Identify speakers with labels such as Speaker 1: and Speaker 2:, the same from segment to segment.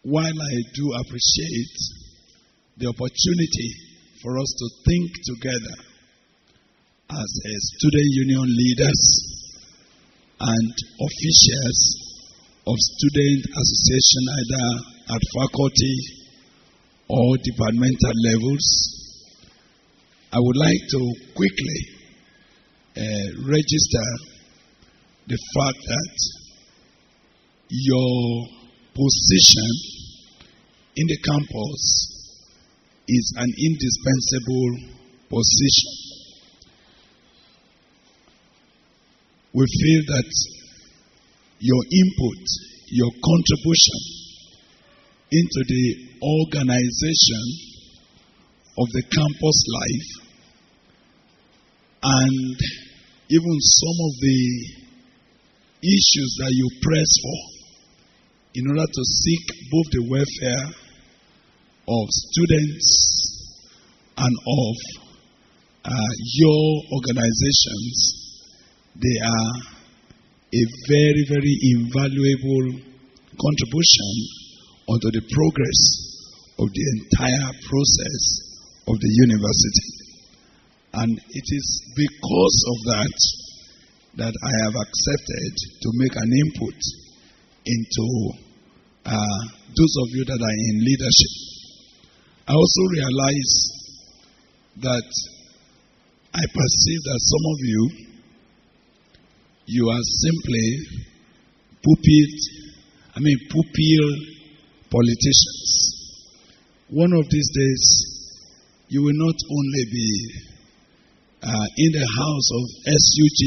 Speaker 1: while I do appreciate the opportunity for us to think together as a student union leaders and officials of student association, either at faculty or departmental levels, I would like to quickly register the fact that your position in the campus is an indispensable position. We feel that your input, your contribution into the organization of the campus life, and even some of the issues that you press for in order to seek both the welfare of students and of your organizations, they are a very, very invaluable contribution onto the progress of the entire process of the university. And it is because of that I have accepted to make an input into those of you that are in leadership. I also realize that I perceive that some of you are simply pupil politicians. One of these days, you will not only be in the house of SUG,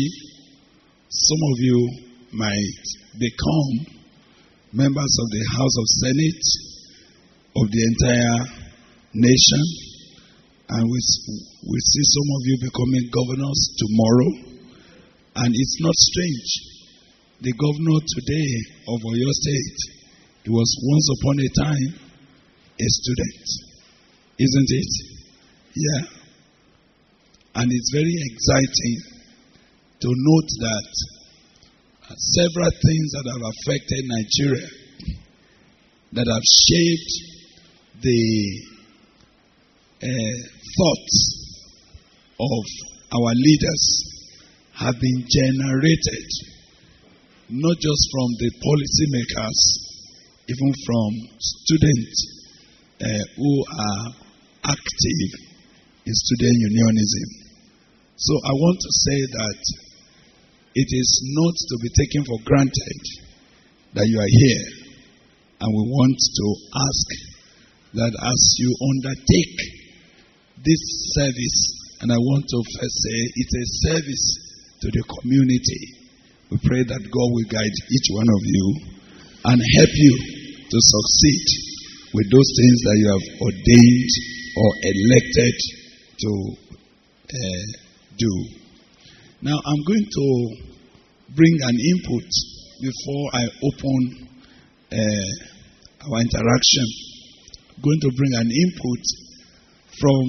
Speaker 1: some of you might become members of the House of Senate of the entire nation, and we see some of you becoming governors tomorrow. And it's not strange. The governor today of Oyo State, he was once upon a time a student, isn't it? Yeah. And it's very exciting to note that several things that have affected Nigeria, that have shaped the thoughts of our leaders, have been generated not just from the policymakers, even from students who are active in student unionism. So I want to say that it is not to be taken for granted that you are here, and we want to ask that as you undertake this service, and I want to first say it's a service to the community. We pray that God will guide each one of you and help you to succeed with those things that you have ordained or elected to do. Now I'm going to bring an input before I open our interaction. I'm going to bring an input from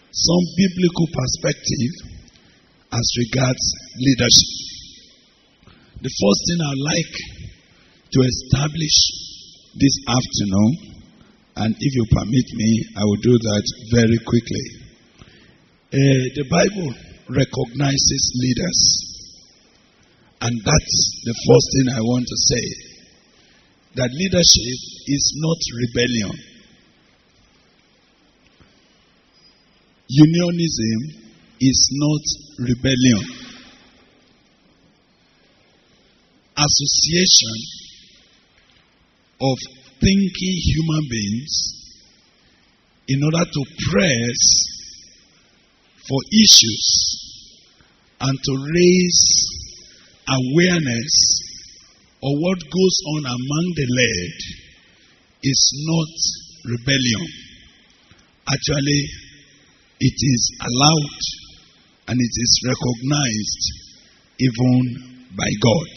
Speaker 1: some biblical perspective as regards leadership. The first thing I'd like to establish this afternoon, and if you permit me, I will do that very quickly. The Bible recognizes leaders, and that's the first thing I want to say. That leadership is not rebellion. Unionism is not rebellion. Association of thinking human beings in order to press for issues and to raise awareness of what goes on among the led is not rebellion. Actually, it is allowed and it is recognized even by God.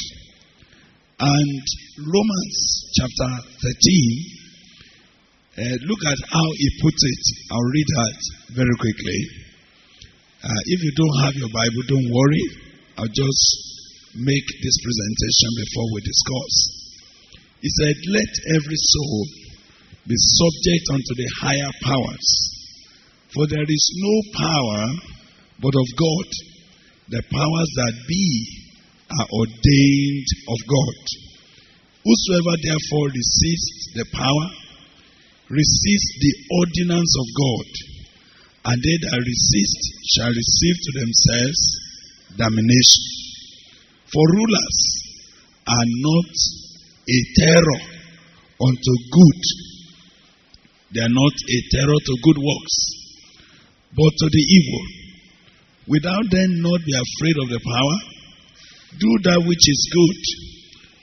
Speaker 1: And Romans chapter 13, look at how he puts it. I'll read that very quickly. If you don't have your Bible, don't worry. I'll just make this presentation before we discuss. He said, let every soul be subject unto the higher powers. For there is no power but of God. The powers that be are ordained of God. Whosoever therefore resists the power, resists the ordinance of God, and they that resist shall receive to themselves damnation. For rulers are not a terror unto good. They are not a terror to good works, but to the evil. Without them not be afraid of the power, do that which is good,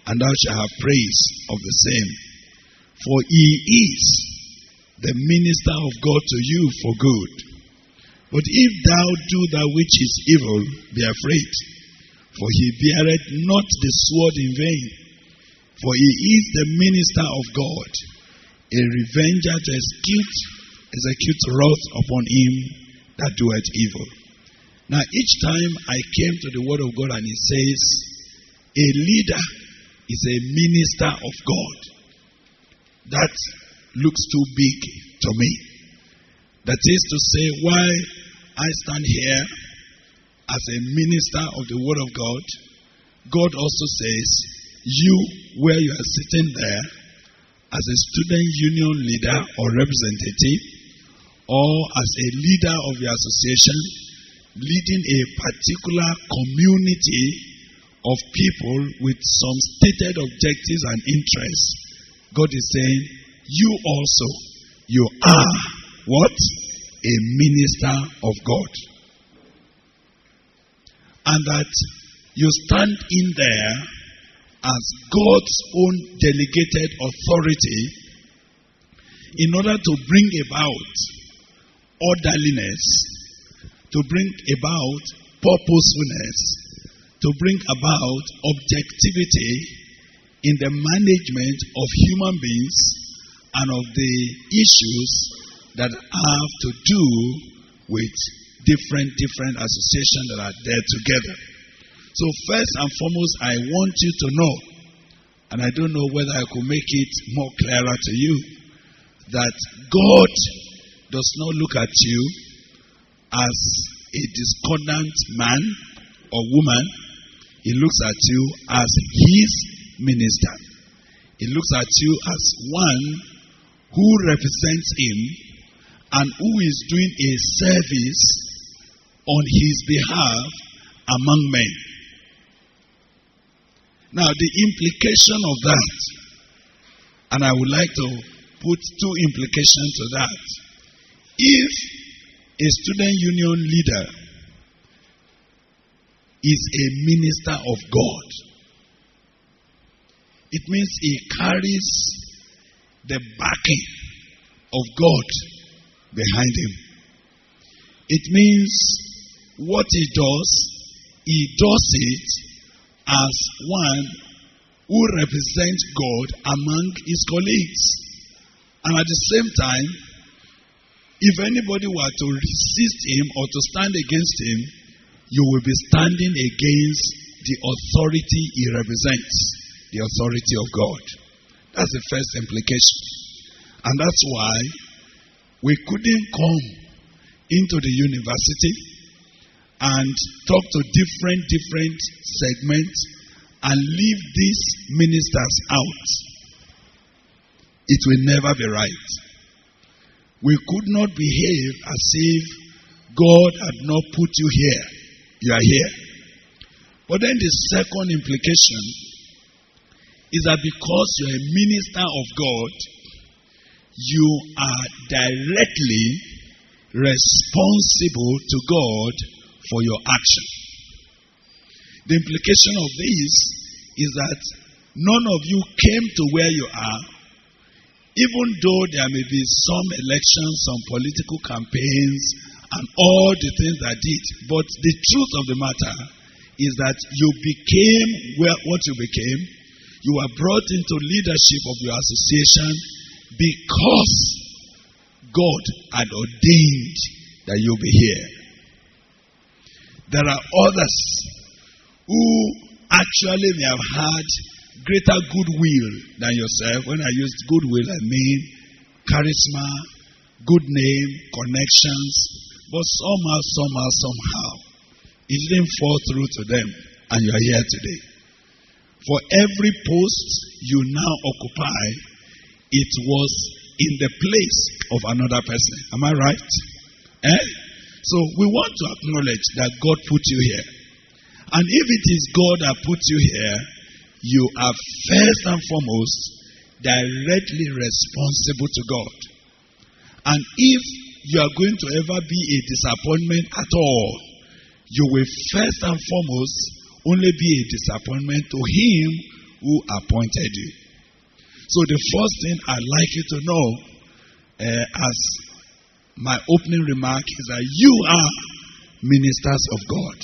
Speaker 1: and thou shalt have praise of the same. For he is the minister of God to you for good. But if thou do that which is evil, be afraid, for he beareth not the sword in vain. For he is the minister of God, a revenger to execute wrath upon him that doeth evil. Now each time I came to the word of God and it says, a leader is a minister of God. That looks too big to me. That is to say, why I stand here as a minister of the word of God, God also says, you, where you are sitting there, as a student union leader or representative, or as a leader of your association, leading a particular community of people with some stated objectives and interests, God is saying, you also, you are what? A minister of God. And that you stand in there as God's own delegated authority in order to bring about orderliness, to bring about purposefulness, to bring about objectivity in the management of human beings and of the issues that have to do with different associations that are there together. So first and foremost, I want you to know, and I don't know whether I could make it more clearer to you, that God does not look at you as a discordant man or woman. He looks at you as his minister. He looks at you as one who represents him and who is doing a service on his behalf among men. Now, the implication of that, and I would like to put two implications to that. If a student union leader is a minister of God, it means he carries the backing of God behind him. It means what he does it as one who represents God among his colleagues. And at the same time, if anybody were to resist him or to stand against him, you will be standing against the authority he represents, the authority of God. That's the first implication. And that's why we couldn't come into the university and talk to different segments and leave these ministers out. It will never be right. We could not behave as if God had not put you here. You are here. But then the second implication is that because you are a minister of God, you are directly responsible to God for your action. The implication of this is that none of you came to where you are, even though there may be some elections, some political campaigns, and all the things that did. But the truth of the matter is that you became what you became. You were brought into leadership of your association because God had ordained that you'll be here. There are others who actually may have had greater goodwill than yourself. When I use goodwill, I mean charisma, good name, connections, but somehow, it didn't fall through to them, and you are here today. For every post you now occupy, it was in the place of another person. Am I right? So we want to acknowledge that God put you here. And if it is God that put you here, you are first and foremost directly responsible to God. And if you are going to ever be a disappointment at all, you will first and foremost only be a disappointment to Him who appointed you. So the first thing I'd like you to know as my opening remark is that you are ministers of God.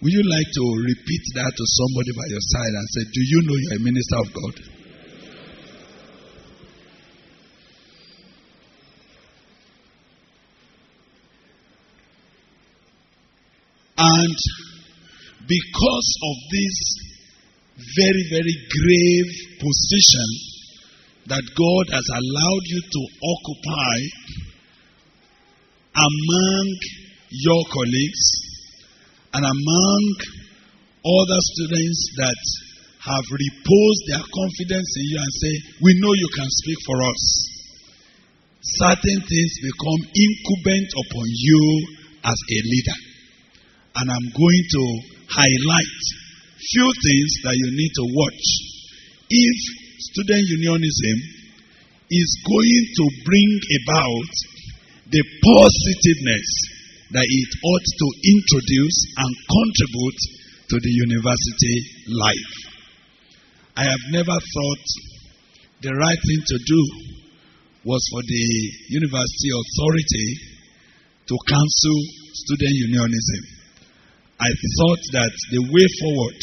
Speaker 1: Would you like to repeat that to somebody by your side and say, do you know you're a minister of God? And because of this very, very grave position that God has allowed you to occupy among your colleagues and among other students that have reposed their confidence in you and say, we know you can speak for us. Certain things become incumbent upon you as a leader. And I'm going to highlight few things that you need to watch. If student unionism is going to bring about the positiveness that it ought to introduce and contribute to the university life. I have never thought the right thing to do was for the university authority to cancel student unionism. I thought that the way forward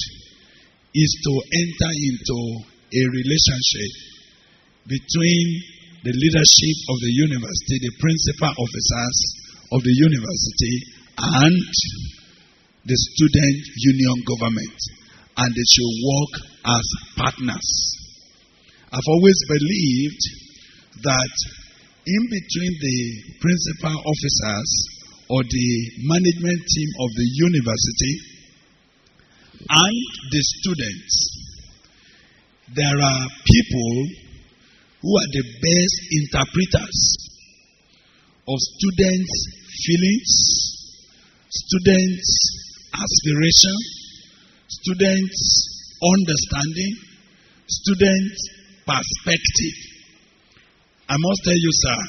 Speaker 1: is to enter into a relationship between the leadership of the university, the principal officers of the university, and the student union government. And they should work as partners. I've always believed that in between the principal officers or the management team of the university and the students, there are people who are the best interpreters of students' feelings, students' aspiration, students' understanding, students' perspective. I must tell you, sir,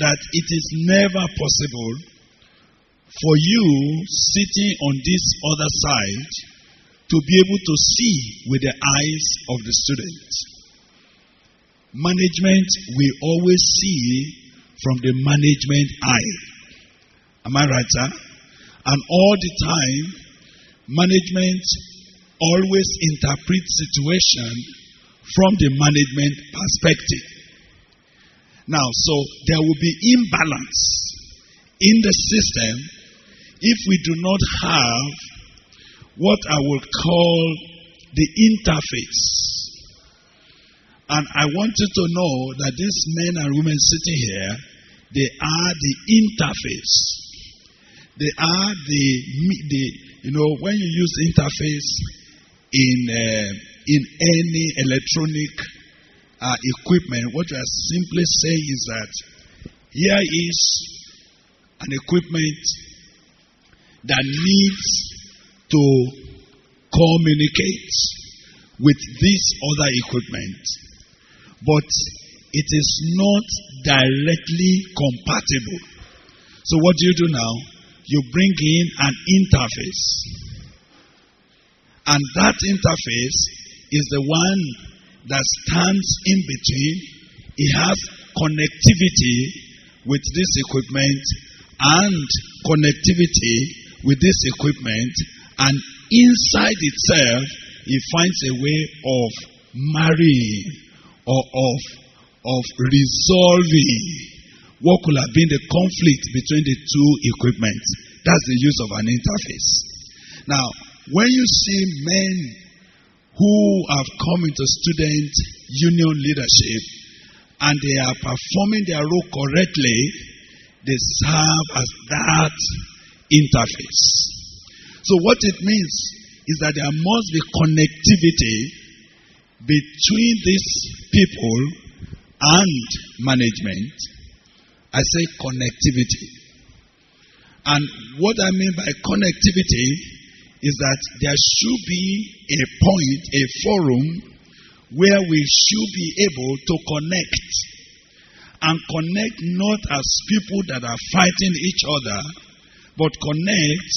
Speaker 1: that it is never possible for you sitting on this other side to be able to see with the eyes of the students. Management will always see from the management eye. Am I right, sir? And all the time, management always interprets situation from the management perspective. Now, so there will be imbalance in the system if we do not have what I will call the interface. And I want you to know that these men and women sitting here, they are the interface. They are when you use interface in any electronic equipment, what you are simply saying is that here is an equipment that needs to communicate with this other equipment, but it is not directly compatible. So what do you do now? You bring in an interface. And that interface is the one that stands in between. It has connectivity with this equipment and connectivity with this equipment, and inside itself it finds a way of marrying or of resolving what could have been the conflict between the two equipments. That's the use of an interface. Now, when you see men who have come into student union leadership and they are performing their role correctly, they serve as that interface. So what it means is that there must be connectivity between these people and management. I say connectivity. And what I mean by connectivity is that there should be a point, a forum, where we should be able to connect. And connect not as people that are fighting each other, but connect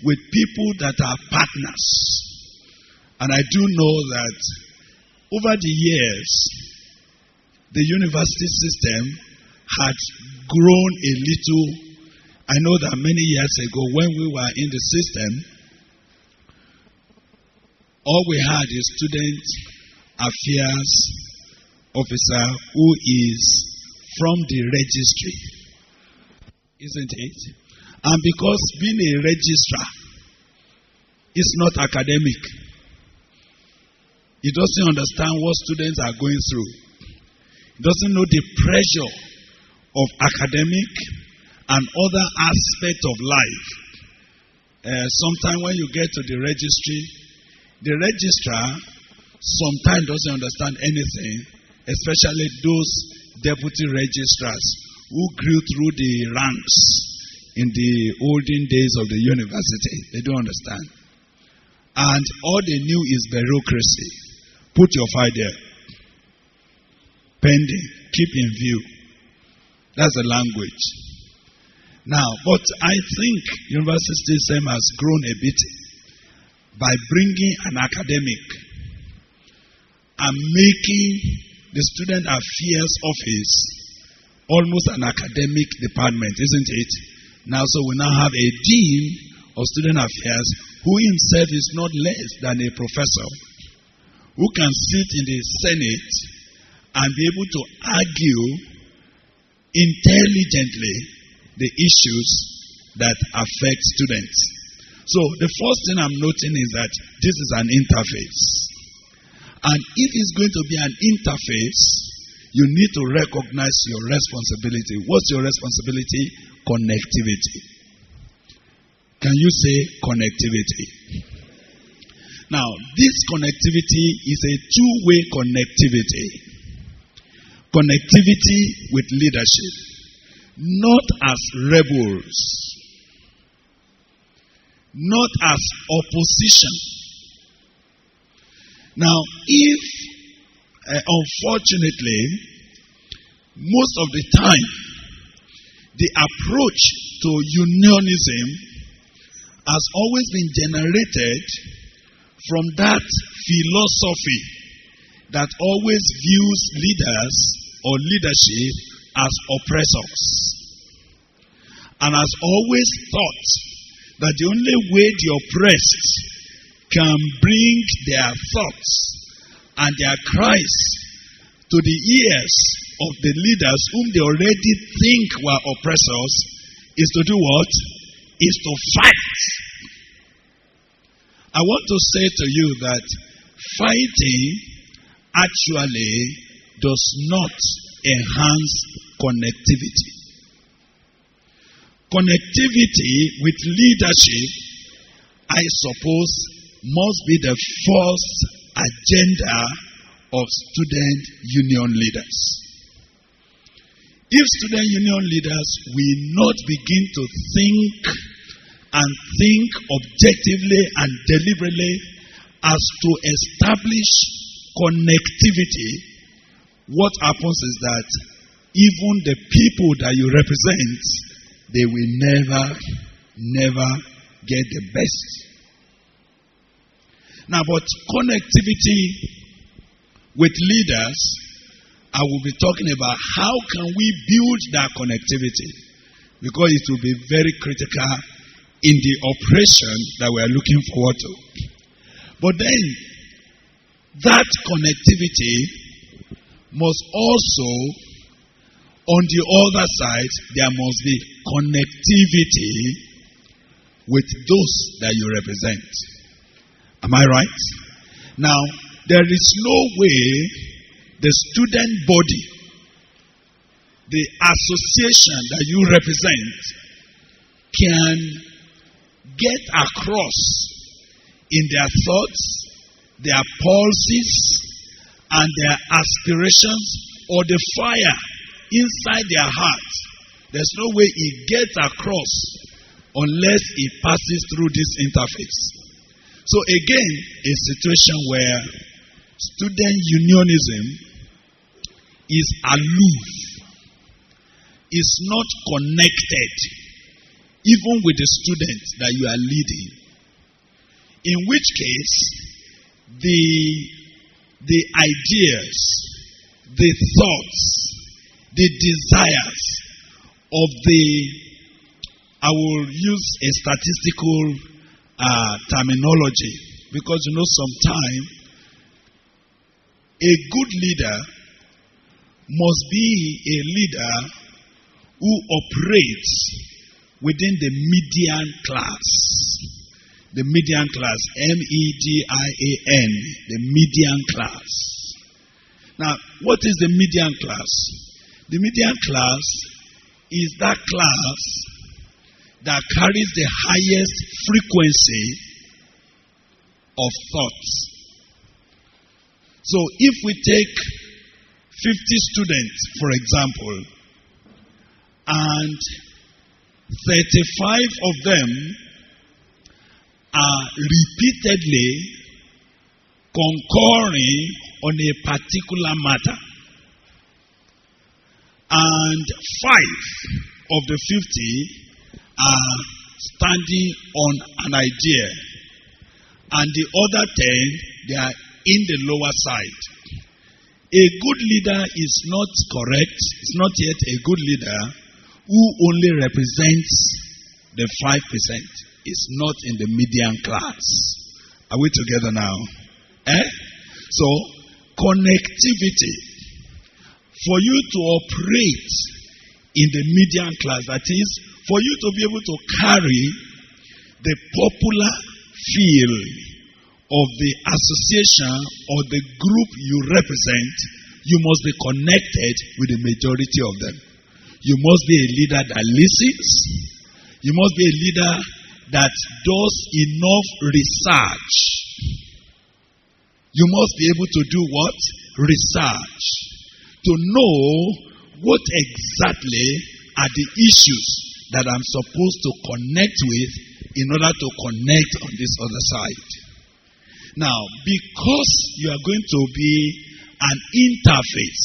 Speaker 1: with people that are partners. And I do know that over the years, the university system had grown a little. I know that many years ago, when we were in the system, all we had is student affairs officer who is from the registry, isn't it? And because being a registrar is not academic, he doesn't understand what students are going through. He doesn't know the pressure of academic and other aspects of life. Sometimes when you get to the registry, the registrar sometimes doesn't understand anything, especially those deputy registrars who grew through the ranks in the olden days of the university. They don't understand. And all they knew is bureaucracy. Put your file there. Pending. Keep in view. That's the language. Now, but I think university system has grown a bit by bringing an academic and making the student affairs office almost an academic department, isn't it? Now, so we now have a dean of student affairs who himself is not less than a professor, who can sit in the Senate and be able to argue intelligently the issues that affect students. So the first thing I'm noting is that this is an interface. And if it's going to be an interface, you need to recognize your responsibility. What's your responsibility? Connectivity. Can you say connectivity? Now, this connectivity is a two-way connectivity. Connectivity with leadership, not as rebels, not as opposition. Now, if unfortunately, most of the time, the approach to unionism has always been generated from that philosophy that always views leaders or leadership as oppressors, and has always thought that the only way the oppressed can bring their thoughts and their cries to the ears of the leaders whom they already think were oppressors is to do what? Is to fight. I want to say to you that fighting actually does not enhance connectivity. Connectivity with leadership, I suppose, must be the first agenda of student union leaders. If student union leaders will not begin to think objectively and deliberately as to establish connectivity, what happens is that even the people that you represent, they will never get the best. Now, but connectivity with leaders, I will be talking about how can we build that connectivity, because it will be very critical in the operation that we are looking forward to. But then, that connectivity must also, on the other side, there must be connectivity with those that you represent. Am I right? Now, there is no way the student body the association that you represent can get across in their thoughts, their pulses, and their aspirations, or the fire inside their hearts. There's no way it gets across unless it passes through this interface. So again, a situation where student unionism is aloof, is not connected, even with the students that you are leading. In which case, the ideas, the thoughts, the desires of I will use a statistical terminology, because sometimes a good leader must be a leader who operates within the median class. The median class, MEDIAN, the median class. Now, what is the median class? The median class is that class that carries the highest frequency of thoughts. So if we take 50 students, for example, and 35 of them are repeatedly concurring on a particular matter, and 5 of the 50 are standing on an idea, and the other 10, they are in the lower side. A good leader is not correct, is not yet a good leader who only represents the 5%. Is not in the median class. Are we together now? So, connectivity. For you to operate in the median class, that is, for you to be able to carry the popular feel of the association or the group you represent, you must be connected with the majority of them. You must be a leader that listens. You must be a leader that does enough research. You must be able to do what? Research. To know what exactly are the issues that I'm supposed to connect with in order to connect on this other side. Now, because you are going to be an interface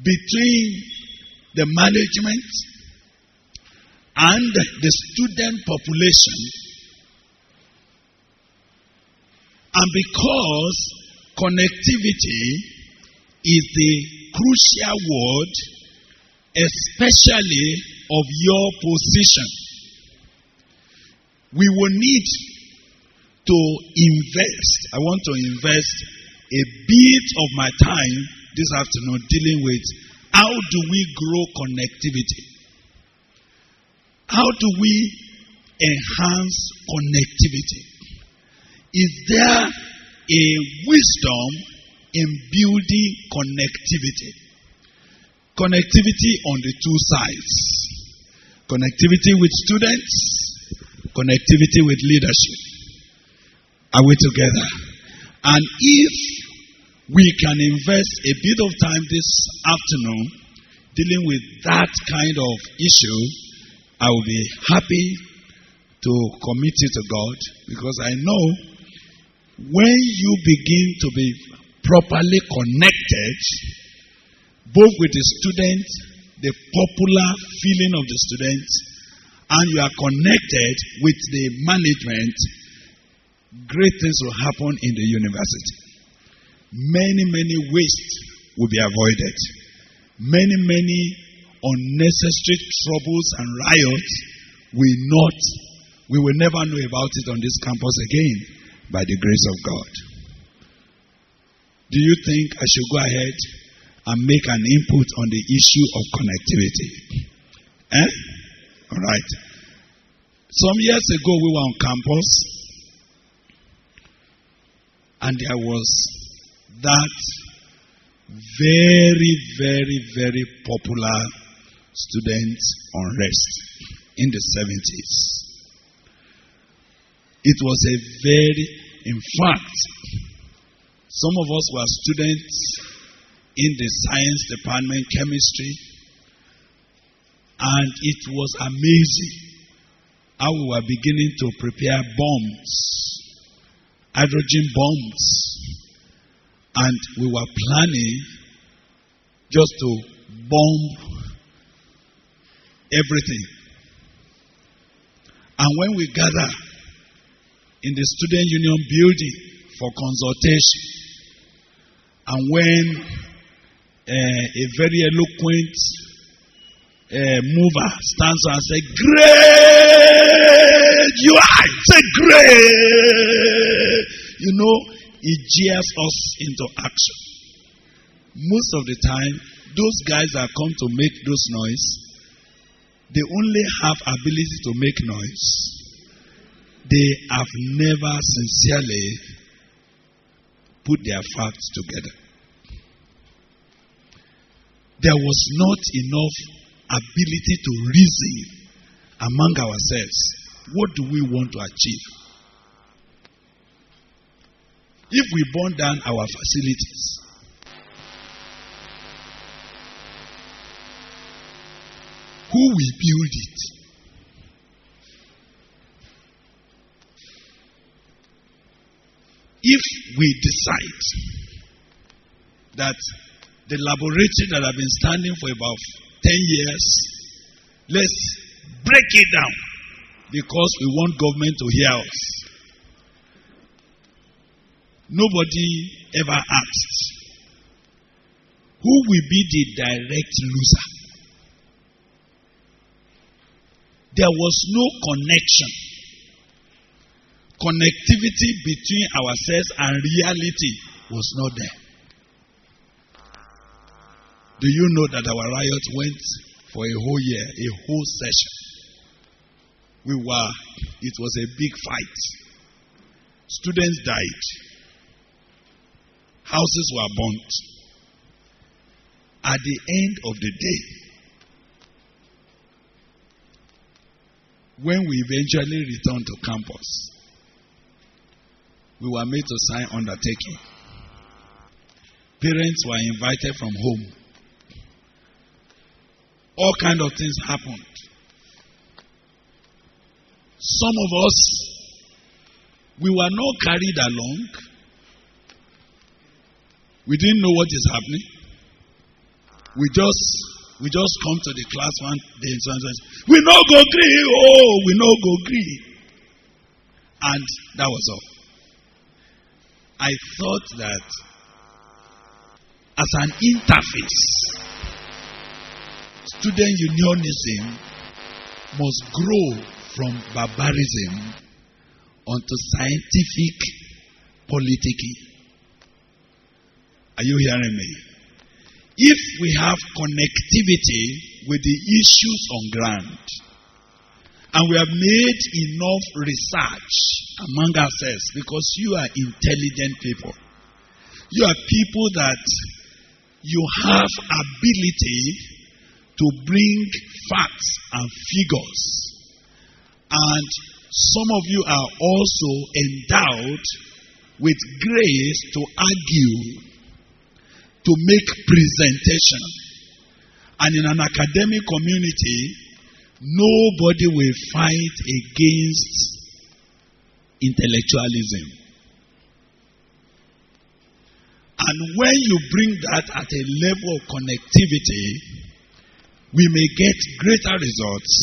Speaker 1: between the management and the student population, and because connectivity is the crucial word, especially of your position, we will need to invest. I want to invest a bit of my time this afternoon dealing with how do we grow connectivity? How do we enhance connectivity? Is there a wisdom in building connectivity? Connectivity on the two sides. Connectivity with students, connectivity with leadership. Are we together? And if we can invest a bit of time this afternoon dealing with that kind of issue, I will be happy to commit it to God, because I know when you begin to be properly connected, both with the students, the popular feeling of the students, and you are connected with the management, great things will happen in the university. Many wastes will be avoided. Many unnecessary troubles and riots we will never know about it on this campus again by the grace of God. Do you think I should go ahead and make an input on the issue of connectivity? All right. Some years ago we were on campus and there was that very, very, very popular student unrest in the 70s. It was in fact, some of us were students in the science department, chemistry, and it was amazing how we were beginning to prepare bombs, hydrogen bombs, and we were planning just to bomb everything. And when we gather in the student union building for consultation, and when a very eloquent mover stands and says, "Great! You are!" Say, "Great!" You know, it jeers us into action. Most of the time, those guys that come to make those noise, they only have ability to make noise. They have never sincerely put their facts together. There was not enough ability to reason among ourselves. What do we want to achieve? If we burn down our facilities, who will build it? If we decide that the laboratory that have been standing for about 10 years, let's break it down because we want government to hear us. Nobody ever asked, who will be the direct loser? There was no connection. Connectivity between ourselves and reality was not there. Do you know that our riot went for a whole year, a whole session? It was a big fight. Students died. Houses were burnt. At the end of the day, when we eventually returned to campus, we were made to sign undertaking. Parents were invited from home. All kinds of things happened. Some of us, we were not carried along. We didn't know what is happening. We just come to the class one day and say, "We no go gree, oh, we no go gree." And that was all. I thought that as an interface, student unionism must grow from barbarism onto scientific politicking. Are you hearing me? If we have connectivity with the issues on ground, and we have made enough research among ourselves, because you are intelligent people, you are people that you have ability to bring facts and figures, and some of you are also endowed with grace to argue, to make presentation. And in an academic community, nobody will fight against intellectualism. And when you bring that at a level of connectivity, we may get greater results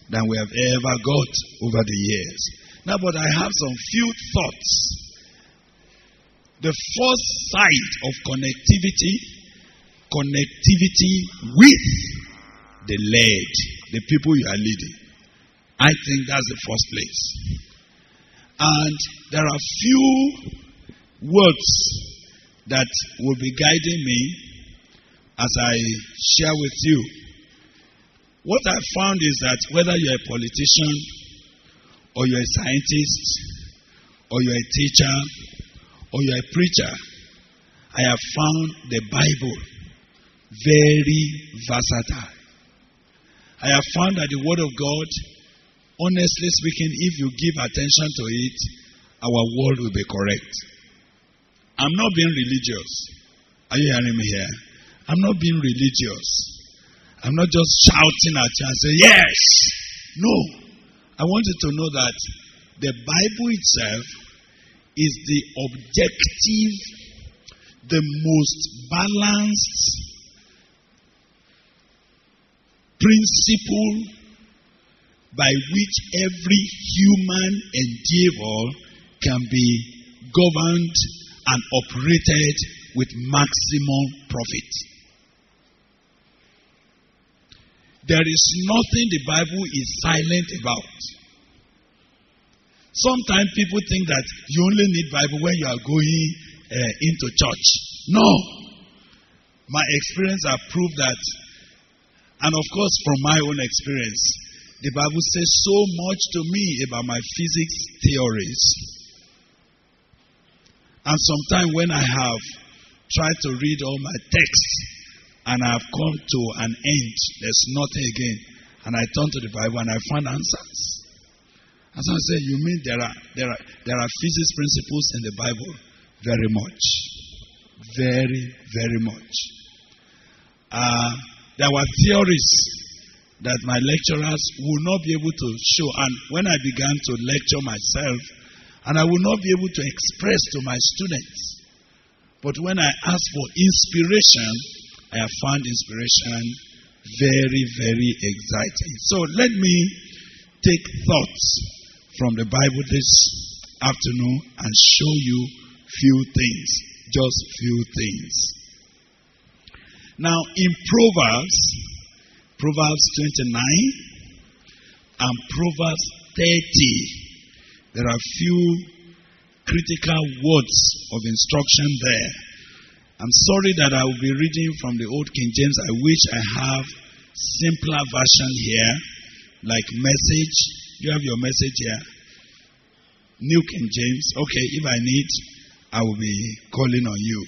Speaker 1: than we have ever got over the years. Now, but I have some few thoughts. The first side of connectivity with the led, the people you are leading. I think that's the first place. And there are few words that will be guiding me as I share with you. What I found is that whether you're a politician, or you're a scientist, or you're a teacher, or you're a preacher, I have found the Bible very versatile. I have found that the Word of God, honestly speaking, if you give attention to it, our world will be correct. I'm not being religious. Are you hearing me here? I'm not being religious. I'm not just shouting at you and saying, yes! No. I want you to know that the Bible itself is the objective, the most balanced principle by which every human endeavor can be governed and operated with maximum profit. There is nothing the Bible is silent about. Sometimes people think that you only need Bible when you are going into church. No. My experience has proved that, and of course from my own experience, the Bible says so much to me about my physics theories. And sometimes when I have tried to read all my texts and I have come to an end, there's nothing again, and I turn to the Bible and I find answers. As I say, you mean there are physics principles in the Bible? Very much. Very, very much. There were theories that my lecturers would not be able to show. And when I began to lecture myself, and I would not be able to express to my students. But when I asked for inspiration, I have found inspiration very, very exciting. So let me take thoughts from the Bible this afternoon and show you few things, just few things. Now in Proverbs 29 and Proverbs 30, there are few critical words of instruction there. I'm sorry that I will be reading from the Old King James. I wish I have simpler version here, like Message. You have your Message here? New King James. Okay, if I need, I will be calling on you.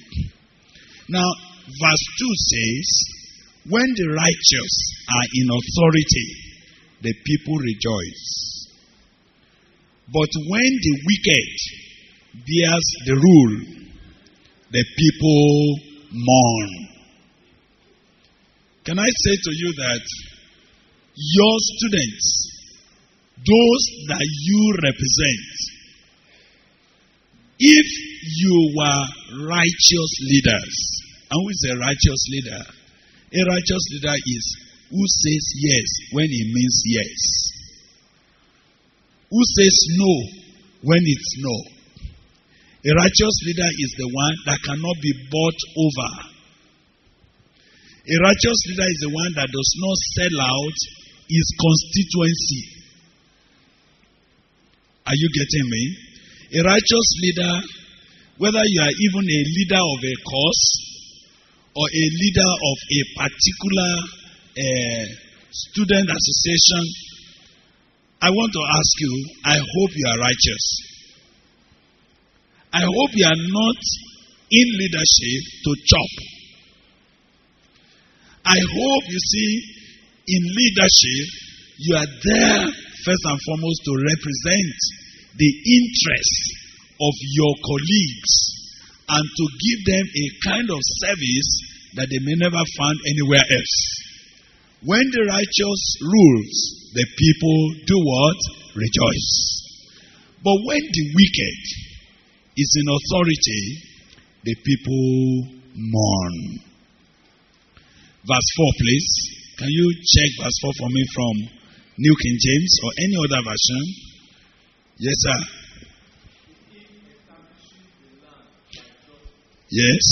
Speaker 1: Now, verse 2 says, when the righteous are in authority, the people rejoice. But when the wicked bears the rule, the people mourn. Can I say to you that your students, those that you represent, if you were righteous leaders, and who is a righteous leader? A righteous leader is who says yes when it means yes. Who says no when it's no. A righteous leader is the one that cannot be bought over. A righteous leader is the one that does not sell out his constituency. Are you getting me? A righteous leader, whether you are even a leader of a cause or a leader of a particular student association, I want to ask you, I hope you are righteous. I hope you are not in leadership to chop. I hope you see, in leadership, you are there first and foremost to represent the interests of your colleagues and to give them a kind of service that they may never find anywhere else. When the righteous rules, the people do what? Rejoice. But when the wicked is in authority, the people mourn. Verse 4, please. Can you check verse 4 for me from New King James or any other version? Yes, sir. Yes.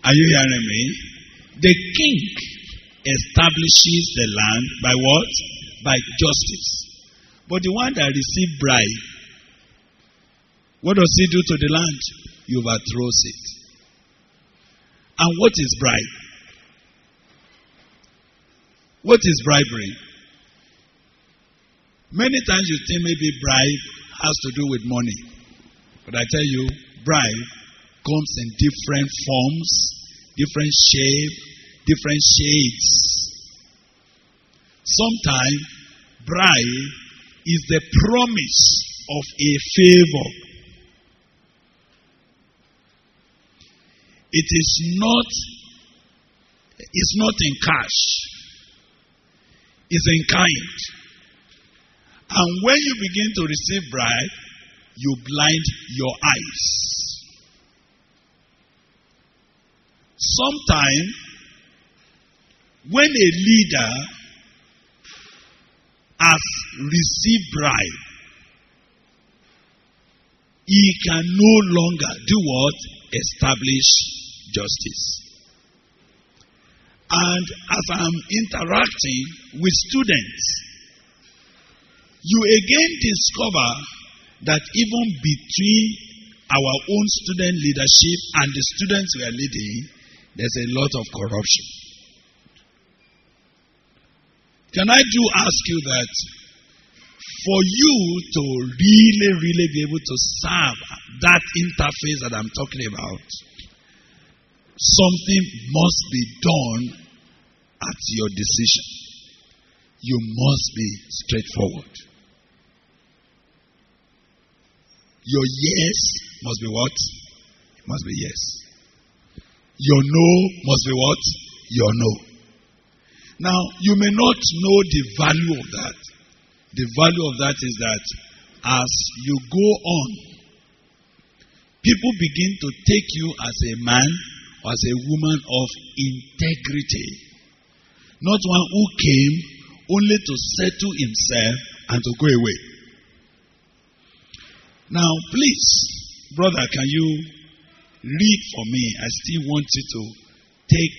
Speaker 1: Are you hearing me? The king establishes the land by what? By justice. But the one that receives bribe, what does he do to the land? He overthrows it. And what is bribe? What is bribery? Many times you think maybe bribe has to do with money. But I tell you, bribe comes in different forms, different shape, different shades. Sometimes bribe is the promise of a favor. It's not in cash. It's in kind. And when you begin to receive bribe, you blind your eyes. Sometimes, when a leader has received bribe, he can no longer do what? Establish justice. And as I'm interacting with students, you again discover that even between our own student leadership and the students we are leading, there's a lot of corruption. Can I ask you that for you to really be able to serve that interface that I'm talking about, something must be done at your decision. You must be straightforward. Your yes must be what? It must be yes. Your no must be what? Your no. Now, you may not know the value of that. The value of that is that as you go on, people begin to take you as a man or as a woman of integrity. Not one who came only to settle himself and to go away. Now, please, brother, can you read for me? I still want you to take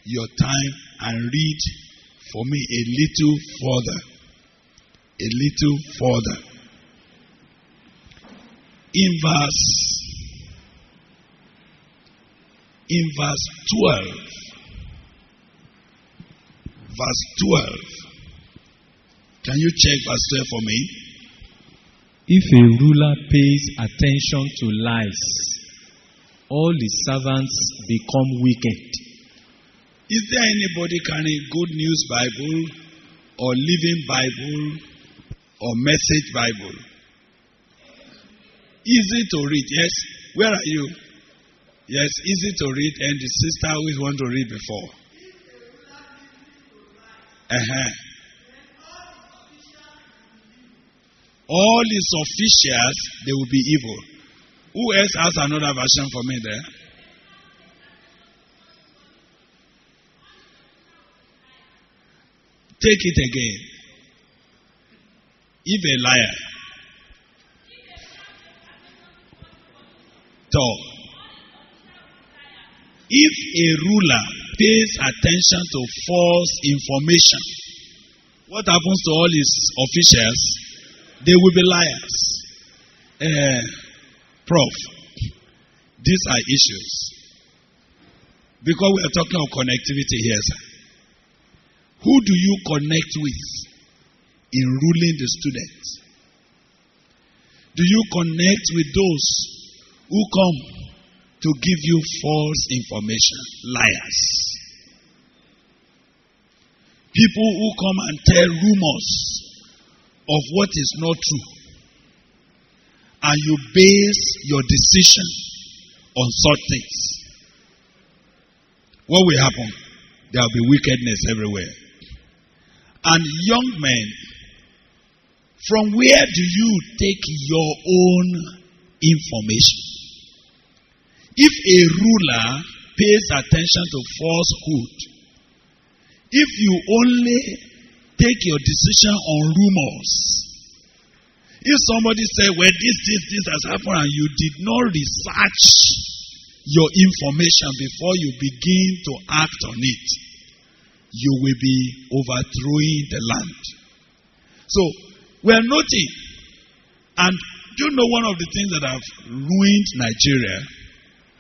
Speaker 1: your time and read for me a little further. A little further. In verse 12. Verse 12. Can you check verse 12 for me?
Speaker 2: If a ruler pays attention to lies, all his servants become wicked.
Speaker 1: Is there anybody carrying Good News Bible or Living Bible or Message Bible? Easy to read, yes? Where are you? Yes, easy to read, and the sister always want to read before. All his officials, they will be evil. Who else has another version for me there? Take it again. If a liar, talk. If a ruler pays attention to false information, what happens to all his officials? They will be liars. Prof, these are issues. Because we are talking of connectivity here, sir. Who do you connect with in ruling the students? Do you connect with those who come to give you false information? Liars. People who come and tell rumors of what is not true. And you base your decision on such things. What will happen? There will be wickedness everywhere. And young men, from where do you take your own information? If a ruler pays attention to falsehood, if you only take your decision on rumors, if somebody say, well, this has happened, and you did not research your information before you begin to act on it, you will be overthrowing the land. So, we are noting, and you know one of the things that have ruined Nigeria,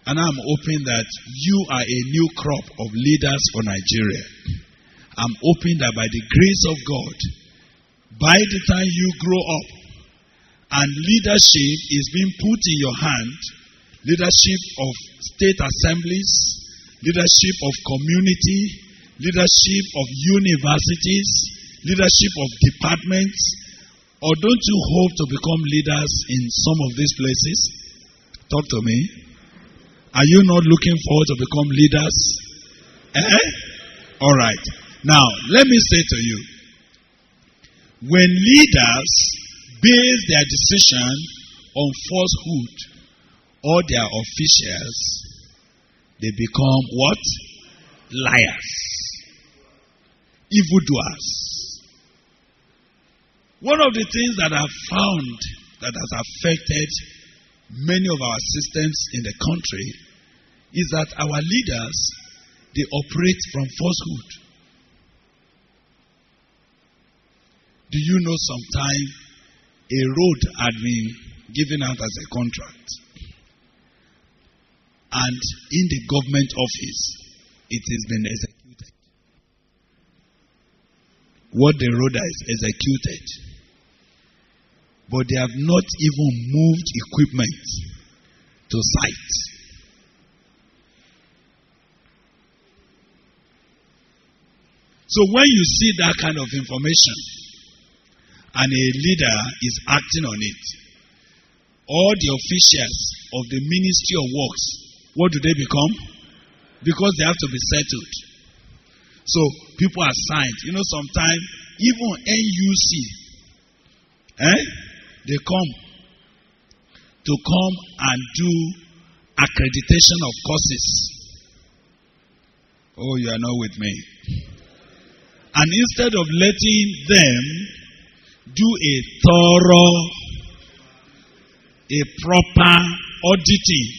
Speaker 1: and I'm hoping that you are a new crop of leaders for Nigeria. I'm hoping that by the grace of God, by the time you grow up And leadership is being put in your hand. Leadership of state assemblies, leadership of community, leadership of universities, leadership of departments. Or don't you hope to become leaders in some of these places? Talk to me. Are you not looking forward to become leaders? All right. Now, let me say to you, when leaders base their decision on falsehood or their officials, they become what? Liars. Evildoers. One of the things that I've found that has affected many of our systems in the country is that our leaders, they operate from falsehood. Do you know sometime a road had been given out as a contract, and in the government office it has been executed? What the road is executed, but they have not even moved equipment to site. So when you see that kind of information and a leader is acting on it, all the officials of the Ministry of Works, what do they become? Because they have to be settled. So people are signed. You know, sometimes even NUC, they come and do accreditation of courses. Oh, you are not with me. And instead of letting them do a thorough, a proper auditing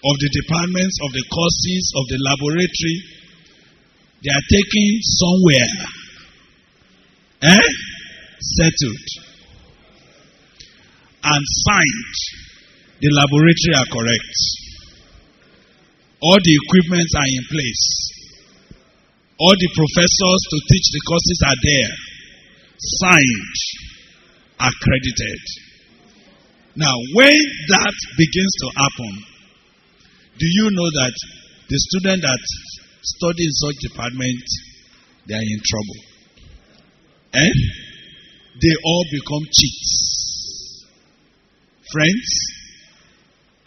Speaker 1: of the departments, of the courses, of the laboratory, they are taken somewhere, settled, and signed. The laboratory are correct. All the equipments are in place. All the professors to teach the courses are there. Signed, accredited. Now, when that begins to happen, do you know that the students that study in such department, they are in trouble? They all become cheats. Friends,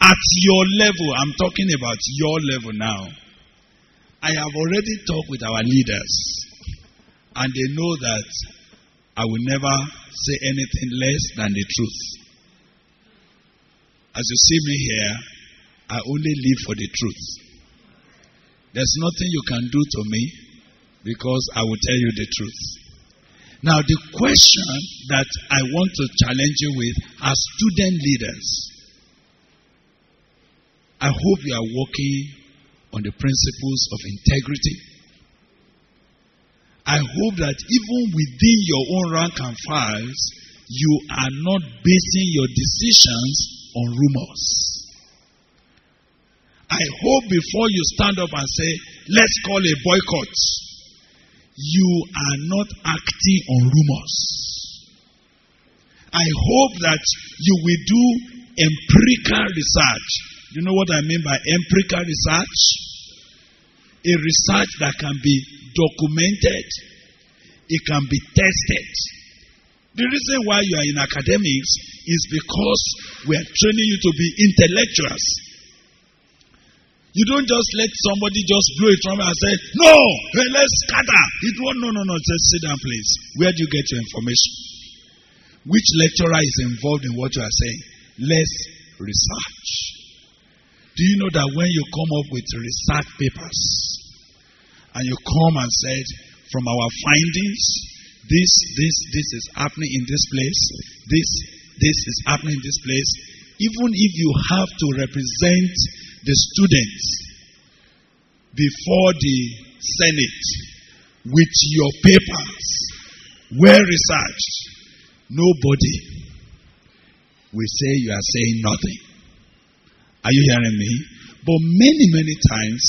Speaker 1: at your level, I'm talking about your level now. I have already talked with our leaders, and they know that I will never say anything less than the truth. As you see me here, I only live for the truth. There's nothing you can do to me because I will tell you the truth. Now, the question that I want to challenge you with as student leaders, I hope you are working on the principles of integrity. I hope that even within your own rank and files, you are not basing your decisions on rumors. I hope before you stand up and say, let's call a boycott, you are not acting on rumors. I hope that you will do empirical research. You know what I mean by empirical research? A research that can be documented, it can be tested. The reason why you are in academics is because we are training you to be intellectuals. You don't just let somebody just blow a trumpet and say, no, hey, let's scatter. No, just sit down, please. Where do you get your information? Which lecturer is involved in what you are saying? Let's research. Do you know that when you come up with research papers, and you come and said, from our findings, this is happening in this place, this is happening in this place, even if you have to represent the students before the Senate with your papers well researched, nobody will say you are saying nothing. Are you hearing me? But many times,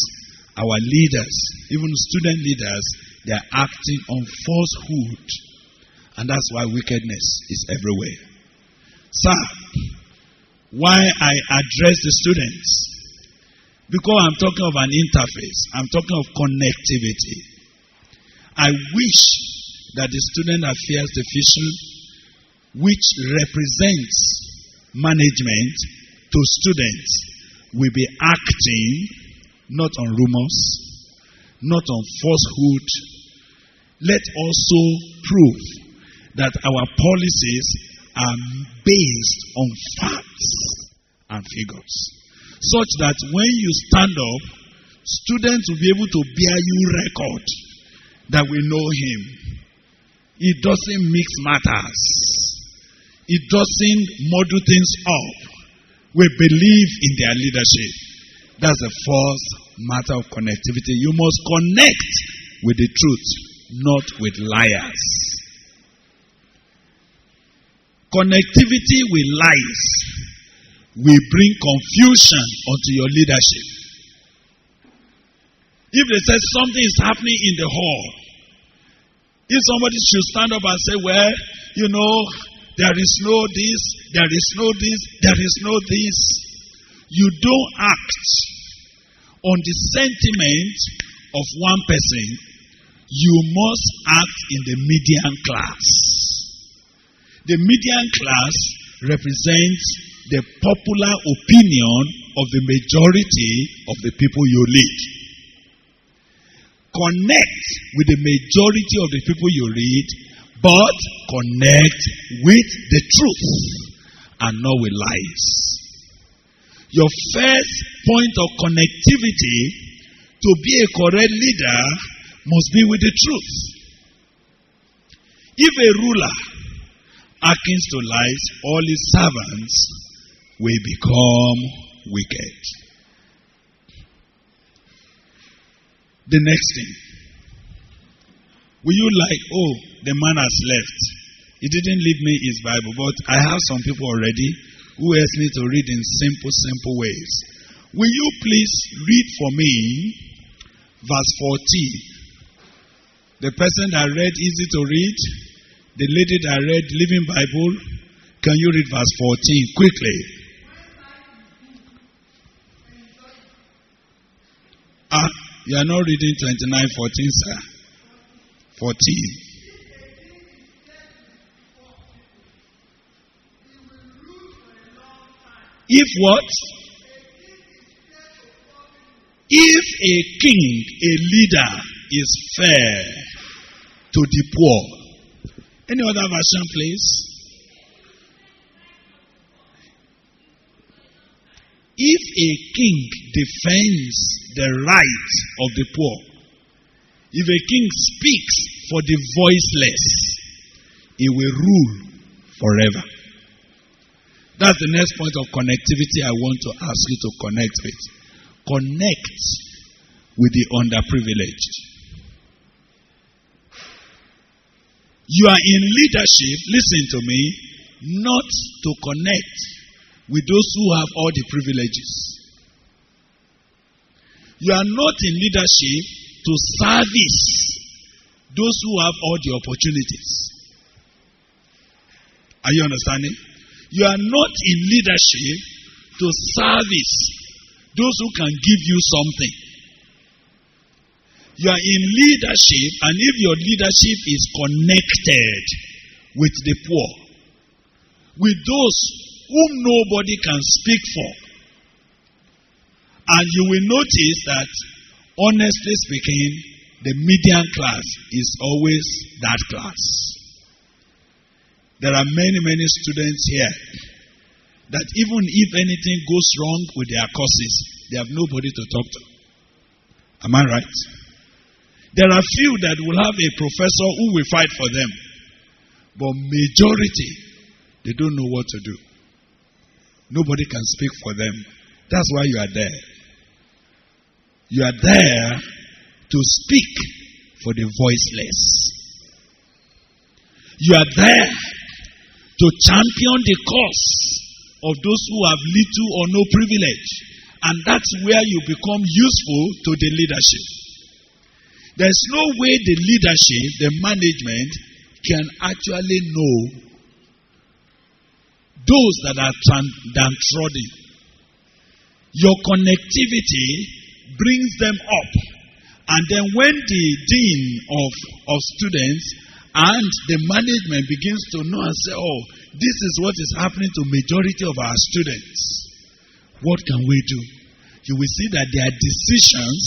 Speaker 1: our leaders, even student leaders, they are acting on falsehood. And that's why wickedness is everywhere. Sir, why I address the students? Because I'm talking of an interface. I'm talking of connectivity. I wish that the Student Affairs Division, which represents management to students, will be acting not on rumors, not on falsehood. Let also prove that our policies are based on facts and figures, such that when you stand up, students will be able to bear you record that we know him. It doesn't mix matters. It doesn't muddle things up. We believe in their leadership. That's the first matter of connectivity. You must connect with the truth, not with liars. Connectivity with lies will bring confusion onto your leadership. If they say something is happening in the hall, if somebody should stand up and say, well, you know, there is no this, there is no this, there is no this, you don't act on the sentiment of one person. You must act in the median class. The median class represents the popular opinion of the majority of the people you lead. Connect with the majority of the people you lead, but connect with the truth and not with lies. Your first point of connectivity to be a correct leader must be with the truth. If a ruler hearkens to lies, all his servants will become wicked. The next thing. Will you like, oh, the man has left. He didn't leave me his Bible, but I have some people already who ask me to read in simple ways. Will you please read for me verse 14? The person that read easy to read, the lady that read Living Bible, can you read verse 14 quickly? You are not reading 29:14, sir. 14. If what? If a king, a leader, is fair to the poor. Any other version, please? If a king defends the rights of the poor, if a king speaks for the voiceless, he will rule forever. That's the next point of connectivity I want to ask you to connect with. Connect with the underprivileged. You are in leadership, listen to me, not to connect with those who have all the privileges. You are not in leadership to service those who have all the opportunities. Are you understanding? You are not in leadership to service those who can give you something. You are in leadership, and if your leadership is connected with the poor, with those whom nobody can speak for, and you will notice that, honestly speaking, the median class is always that class. There are many students here that even if anything goes wrong with their courses, they have nobody to talk to. Am I right? There are few that will have a professor who will fight for them. But majority, they don't know what to do. Nobody can speak for them. That's why you are there. You are there to speak for the voiceless. You are there to champion the cause of those who have little or no privilege. And that's where you become useful to the leadership. There's no way the leadership, the management, can actually know those that are downtrodden. Your connectivity brings them up. And then when the dean of students and the management begins to know and say, oh, this is what is happening to majority of our students, what can we do? You will see that their decisions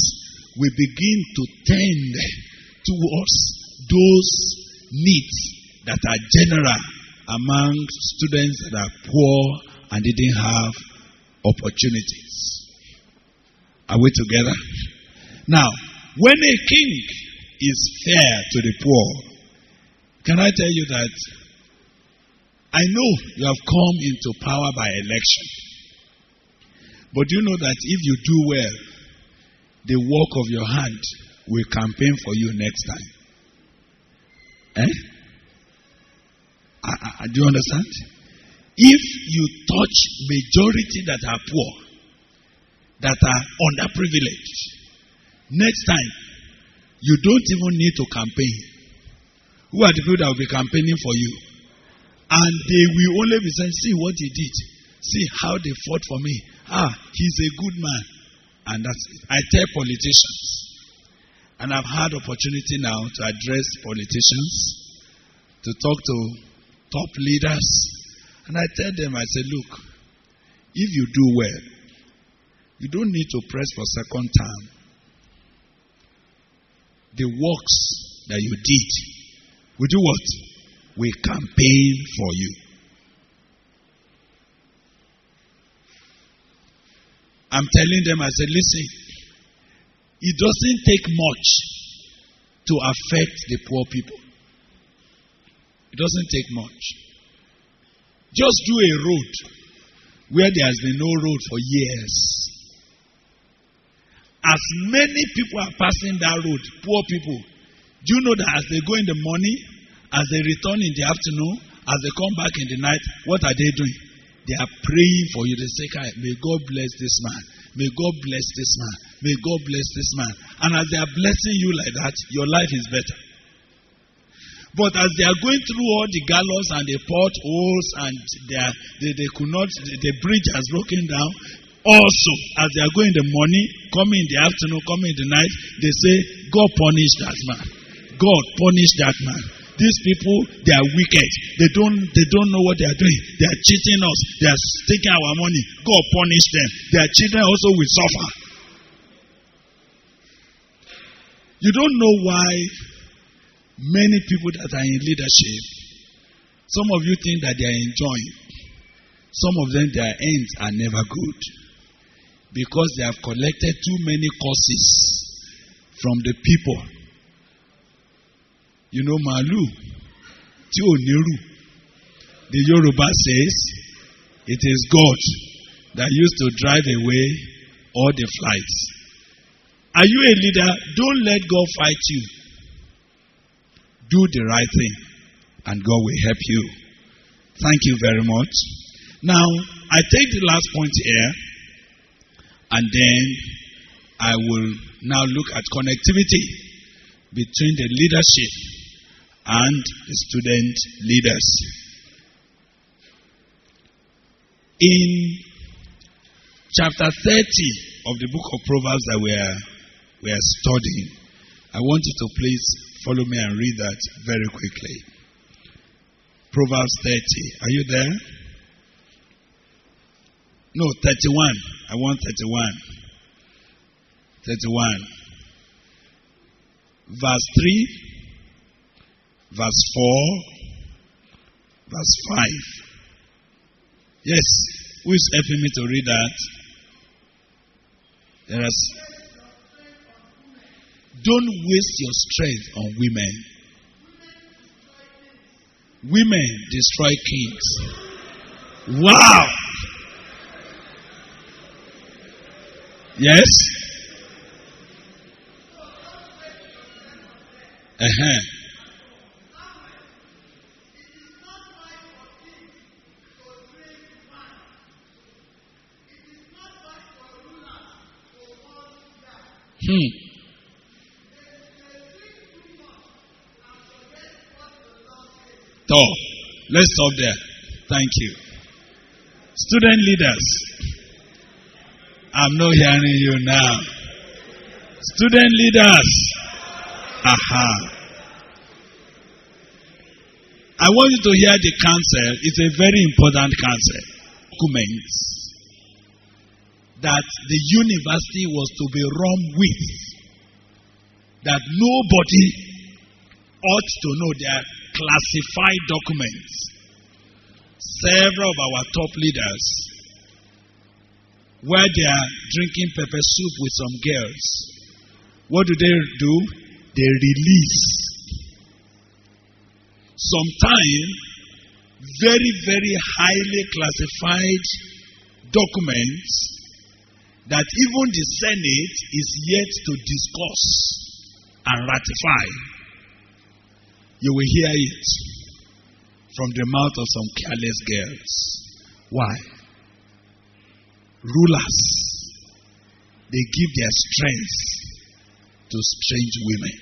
Speaker 1: will begin to tend towards those needs that are general among students that are poor and didn't have opportunities. Are we together? Now, when a king is fair to the poor, can I tell you that I know you have come into power by election. But you know that if you do well, the work of your hand will campaign for you next time. Do you understand? If you touch majority that are poor, that are underprivileged, next time, you don't even need to campaign. Who are the people that will be campaigning for you? And they will only be saying, see what he did. See how they fought for me. He's a good man. And that's it. I tell politicians, and I've had opportunity now to address politicians, to talk to top leaders. And I tell them, I say, look, if you do well, you don't need to press for second term. The works that you did, we do what? We campaign for you. I'm telling them, I said, listen, it doesn't take much to affect the poor people. It doesn't take much. Just do a road where there has been no road for years. As many people are passing that road, poor people, do you know that as they go in the morning, as they return in the afternoon, as they come back in the night, what are they doing? They are praying for you. They say, may God bless this man. May God bless this man. May God bless this man. And as they are blessing you like that, your life is better. But as they are going through all the gallows and the potholes and the bridge has broken down, also as they are going in the morning, coming in the afternoon, coming in the night, they say, God punish that man. God punish that man. These people, they are wicked. They don't know what they are doing. They are cheating us. They are taking our money. God punish them. Their children also will suffer. You don't know why many people that are in leadership, some of you think that they are enjoying. Some of them, their ends are never good. Because they have collected too many curses from the people. You know, Malu, Tio Niru. The Yoruba says, it is God that used to drive away all the flies. Are you a leader? Don't let God fight you. Do the right thing, and God will help you. Thank you very much. Now, I take the last point here, and then I will now look at connectivity between the leadership and the student leaders. In chapter 30 of the book of Proverbs that we are studying, I want you to please follow me and read that very quickly. Proverbs 30. Are you there? No, 31. I want 31. 31. Verse 3. Verse 4, verse 5. Yes, who is helping me to read that? Don't waste your strength on women. Women destroy kings. Wow! Yes? So, let's stop there. Thank you. Student leaders. I'm not hearing you now. Student leaders. Aha. I want you to hear the counsel. It's a very important counsel. Documents that the university was to be run with. That nobody ought to know. They are classified documents. Several of our top leaders, where they are drinking pepper soup with some girls, what do? They release. Sometimes very, very highly classified documents that even the Senate is yet to discuss and ratify. You will hear it from the mouth of some careless girls. Why? Rulers, they give their strength to strange women.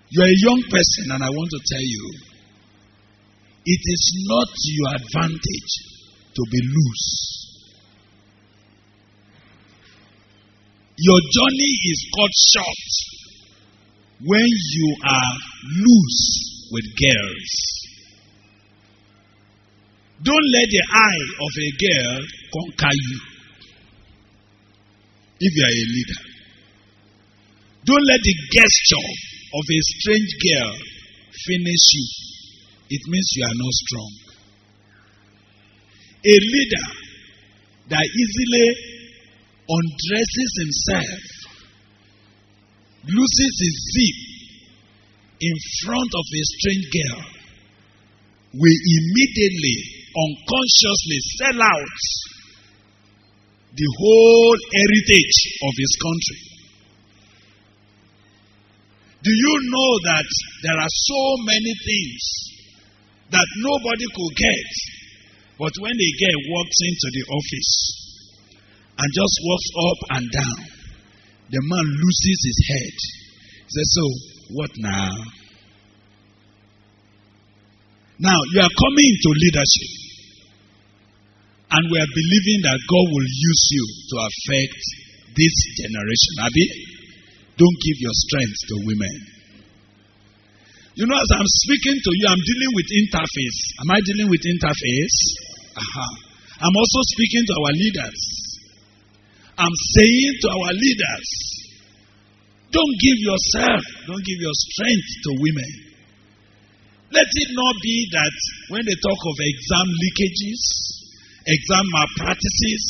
Speaker 1: You are a young person, and I want to tell you, it is not your advantage to be loose. Your journey is cut short when you are loose with girls. Don't let the eye of a girl conquer you. If you are a leader, don't let the gesture of a strange girl finish you. It means you are not strong. A leader that easily undresses himself, loses his zip in front of a strange girl, will immediately, unconsciously sell out the whole heritage of his country. Do you know that there are so many things that nobody could get, but when a girl walks into the office and just walks up and down, the man loses his head. He says, so, what now? Now, you are coming into leadership, and we are believing that God will use you to affect this generation. Abi, don't give your strength to women. You know, as I'm speaking to you, I'm dealing with interface. Am I dealing with interface? Aha. I'm also speaking to our leaders. I'm saying to our leaders, don't give your strength to women. Let it not be that when they talk of exam leakages, exam malpractices,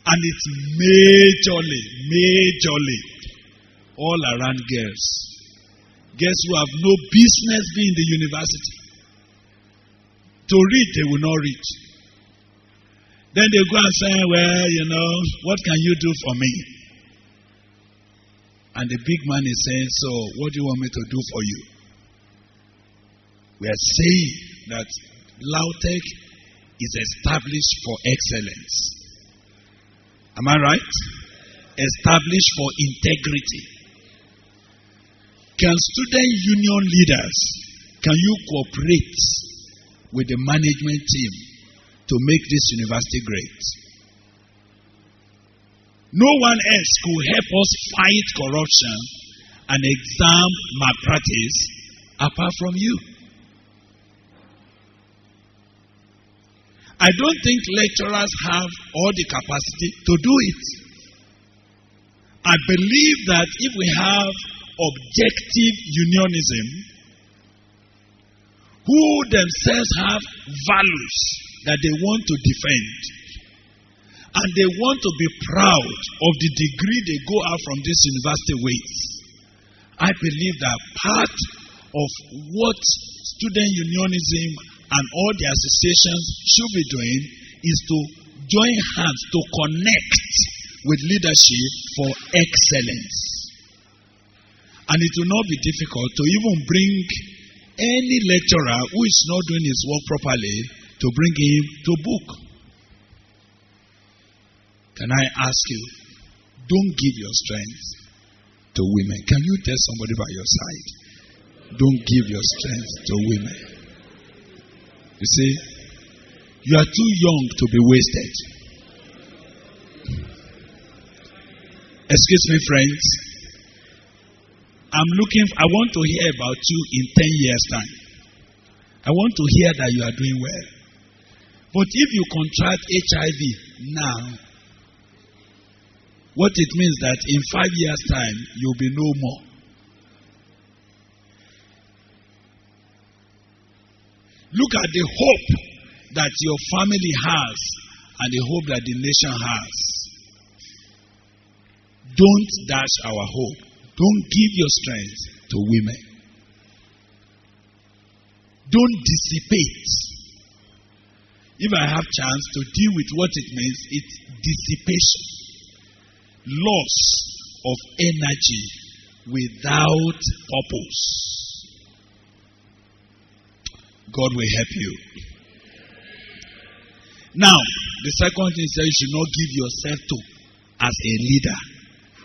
Speaker 1: and it's majorly all around girls. Girls who have no business being in the university. To read, they will not read. Then they go and say, well, what can you do for me? And the big man is saying, so what do you want me to do for you? We are saying that Lautech is established for excellence. Am I right? Established for integrity. Can student union leaders, can you cooperate with the management team to make this university great? No one else could help us fight corruption and exam malpractice apart from you. I don't think lecturers have all the capacity to do it. I believe that if we have objective unionism, who themselves have values that they want to defend, and they want to be proud of the degree they go out from this university with, I believe that part of what student unionism and all the associations should be doing is to join hands to connect with leadership for excellence. And it will not be difficult to even bring any lecturer who is not doing his work properly to bring him to book. Can I ask you, don't give your strength to women. Can you tell somebody by your side? Don't give your strength to women. You see, You are too young to be wasted. Excuse me, friends. I want to hear about you in 10 years' time. I want to hear that you are doing well. But if you contract HIV now, what it means that in 5 years' time, you'll be no more. Look at the hope that your family has and the hope that the nation has. Don't dash our hope. Don't give your strength to women. Don't dissipate. If I have chance to deal with what it means, it's dissipation. Loss of energy without purpose. God will help you. Now, the second thing is that you should not give yourself to as a leader.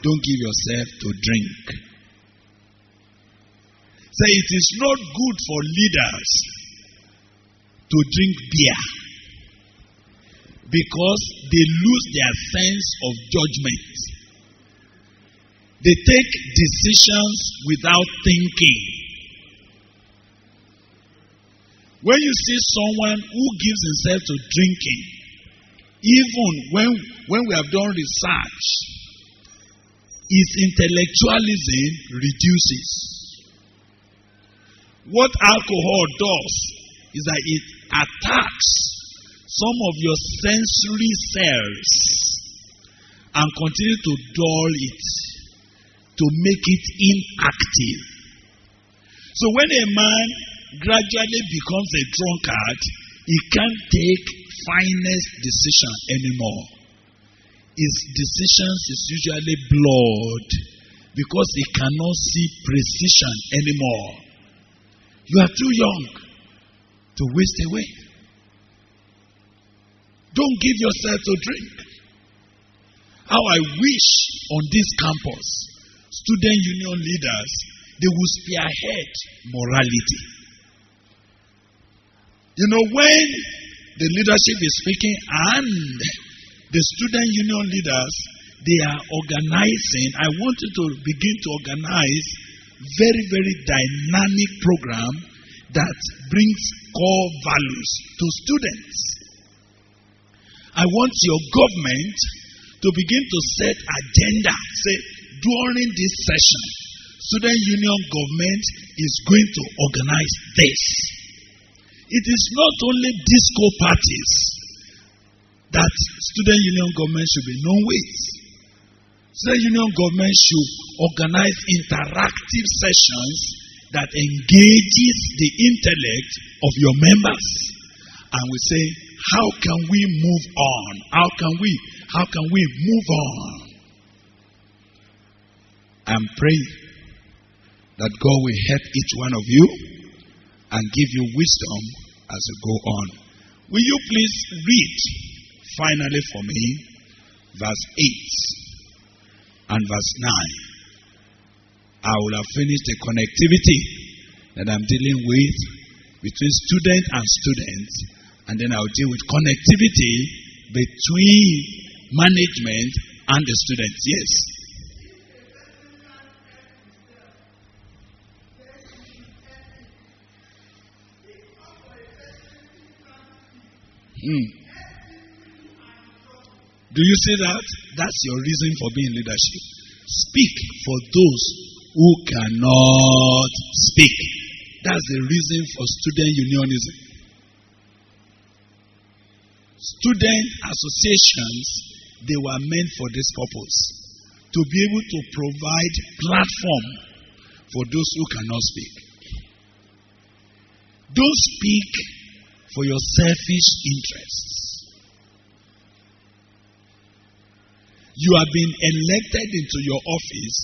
Speaker 1: Don't give yourself to drink. Say it is not good for leaders to drink beer because they lose their sense of judgment. They take decisions without thinking. When you see someone who gives himself to drinking, even when we have done research, his intellectualism reduces. What alcohol does is that it attacks some of your sensory cells and continue to dull it, to make it inactive. So when a man gradually becomes a drunkard, he can't take finest decision anymore. His decisions is usually blurred because he cannot see precision anymore. You are too young to waste away. Don't give yourself to drink. How I wish on this campus, student union leaders, they will spearhead morality. You know, when the leadership is speaking and the student union leaders, they are organizing, I want you to begin to organize very, very dynamic program that brings core values to students. I want your government to begin to set agenda. Say, during this session, student union government is going to organize this. It is not only disco parties that student union government should be known with. Student union government should organize interactive sessions that engages the intellect of your members. And we say, how can we move on? How can we move on? I'm praying that God will help each one of you and give you wisdom as you go on. Will you please read finally for me verse 8 and verse 9. I will have finished the connectivity that I'm dealing with between student and student, and then I'll deal with connectivity between management and the students. Yes. Do you see that? That's your reason for being leadership. Speak for those who cannot speak. That's the reason for student unionism. Student associations, they were meant for this purpose. To be able to provide platform for those who cannot speak. Don't speak for your selfish interests. You have been elected into your office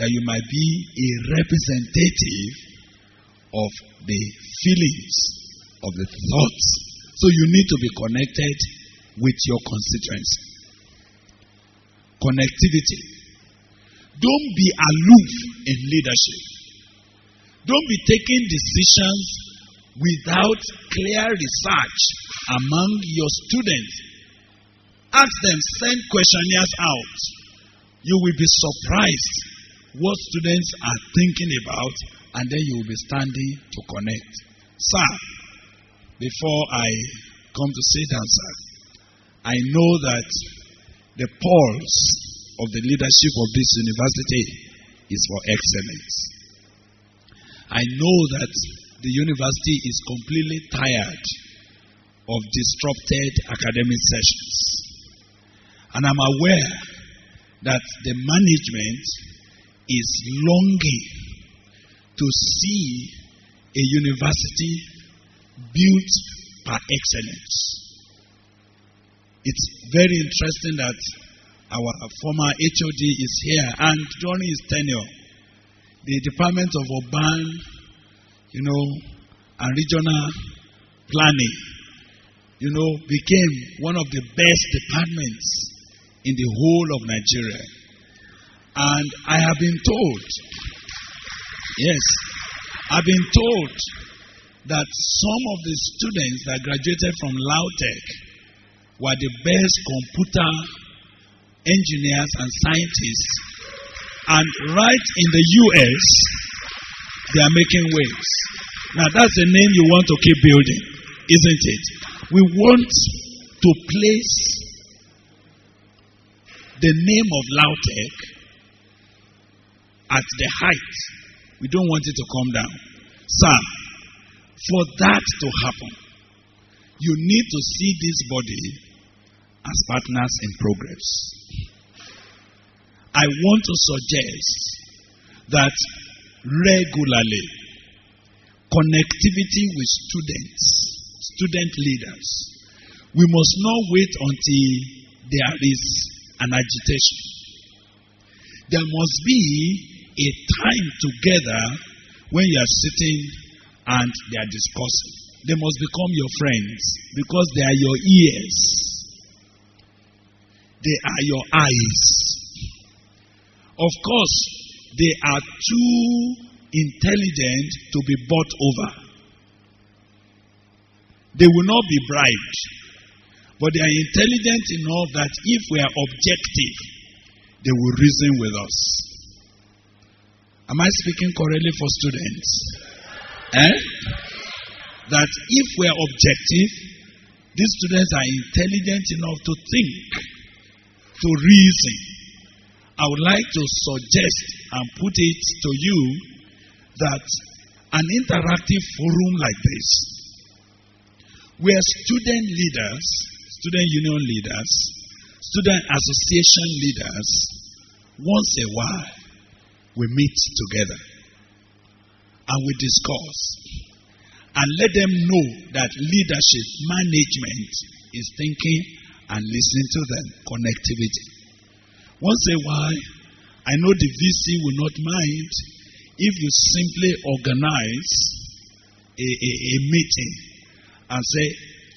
Speaker 1: that you might be a representative of the feelings, of the thoughts. So you need to be connected with your constituency. Connectivity. Don't be aloof in leadership. Don't be taking decisions without clear research among your students. Ask them, send questionnaires out. You will be surprised what students are thinking about, and then you will be standing to connect. Sir, before I come to sit down, sir, I know that the pulse of the leadership of this university is for excellence. I know that the university is completely tired of disrupted academic sessions. And I'm aware that the management is longing to see a university built per excellence. It's very interesting that our former HOD is here, and during his tenure, the Department of Urban, and Regional Planning, became one of the best departments in the whole of Nigeria. And I have been told, that some of the students that graduated from LAUTECH were the best computer engineers and scientists. And right in the US, they are making waves. Now that's the name you want to keep building, isn't it? We want to place the name of LAUTECH at the height. We don't want it to come down. Sir, for that to happen, you need to see this body as partners in progress. I want to suggest that regularly, connectivity with students, student leaders, we must not wait until there is an agitation. There must be a time together when you are sitting and they are discussing. They must become your friends because they are your ears. They are your eyes. Of course, they are too intelligent to be bought over. They will not be bribed, but they are intelligent enough that if we are objective, they will reason with us. Am I speaking correctly for students? That if we are objective, these students are intelligent enough to think, to reason. I would like to suggest and put it to you that an interactive forum like this, where student leaders, student union leaders, student association leaders, once a while, we meet together and we discuss and let them know that leadership, management is thinking and listening to them. Connectivity. Once a while, I know the VC will not mind if you simply organize a meeting and say,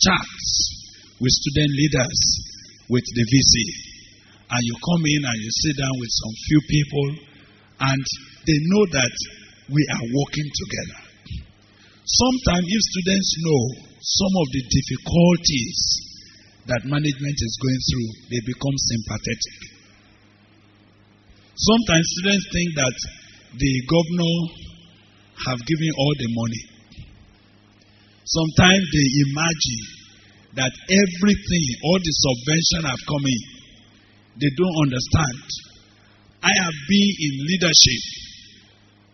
Speaker 1: chats with student leaders, with the VC. And you come in and you sit down with some few people and they know that we are working together. Sometimes if students know some of the difficulties that management is going through, they become sympathetic. Sometimes students think that the governor have given all the money. Sometimes they imagine that everything, all the subvention have come in. They don't understand. I have been in leadership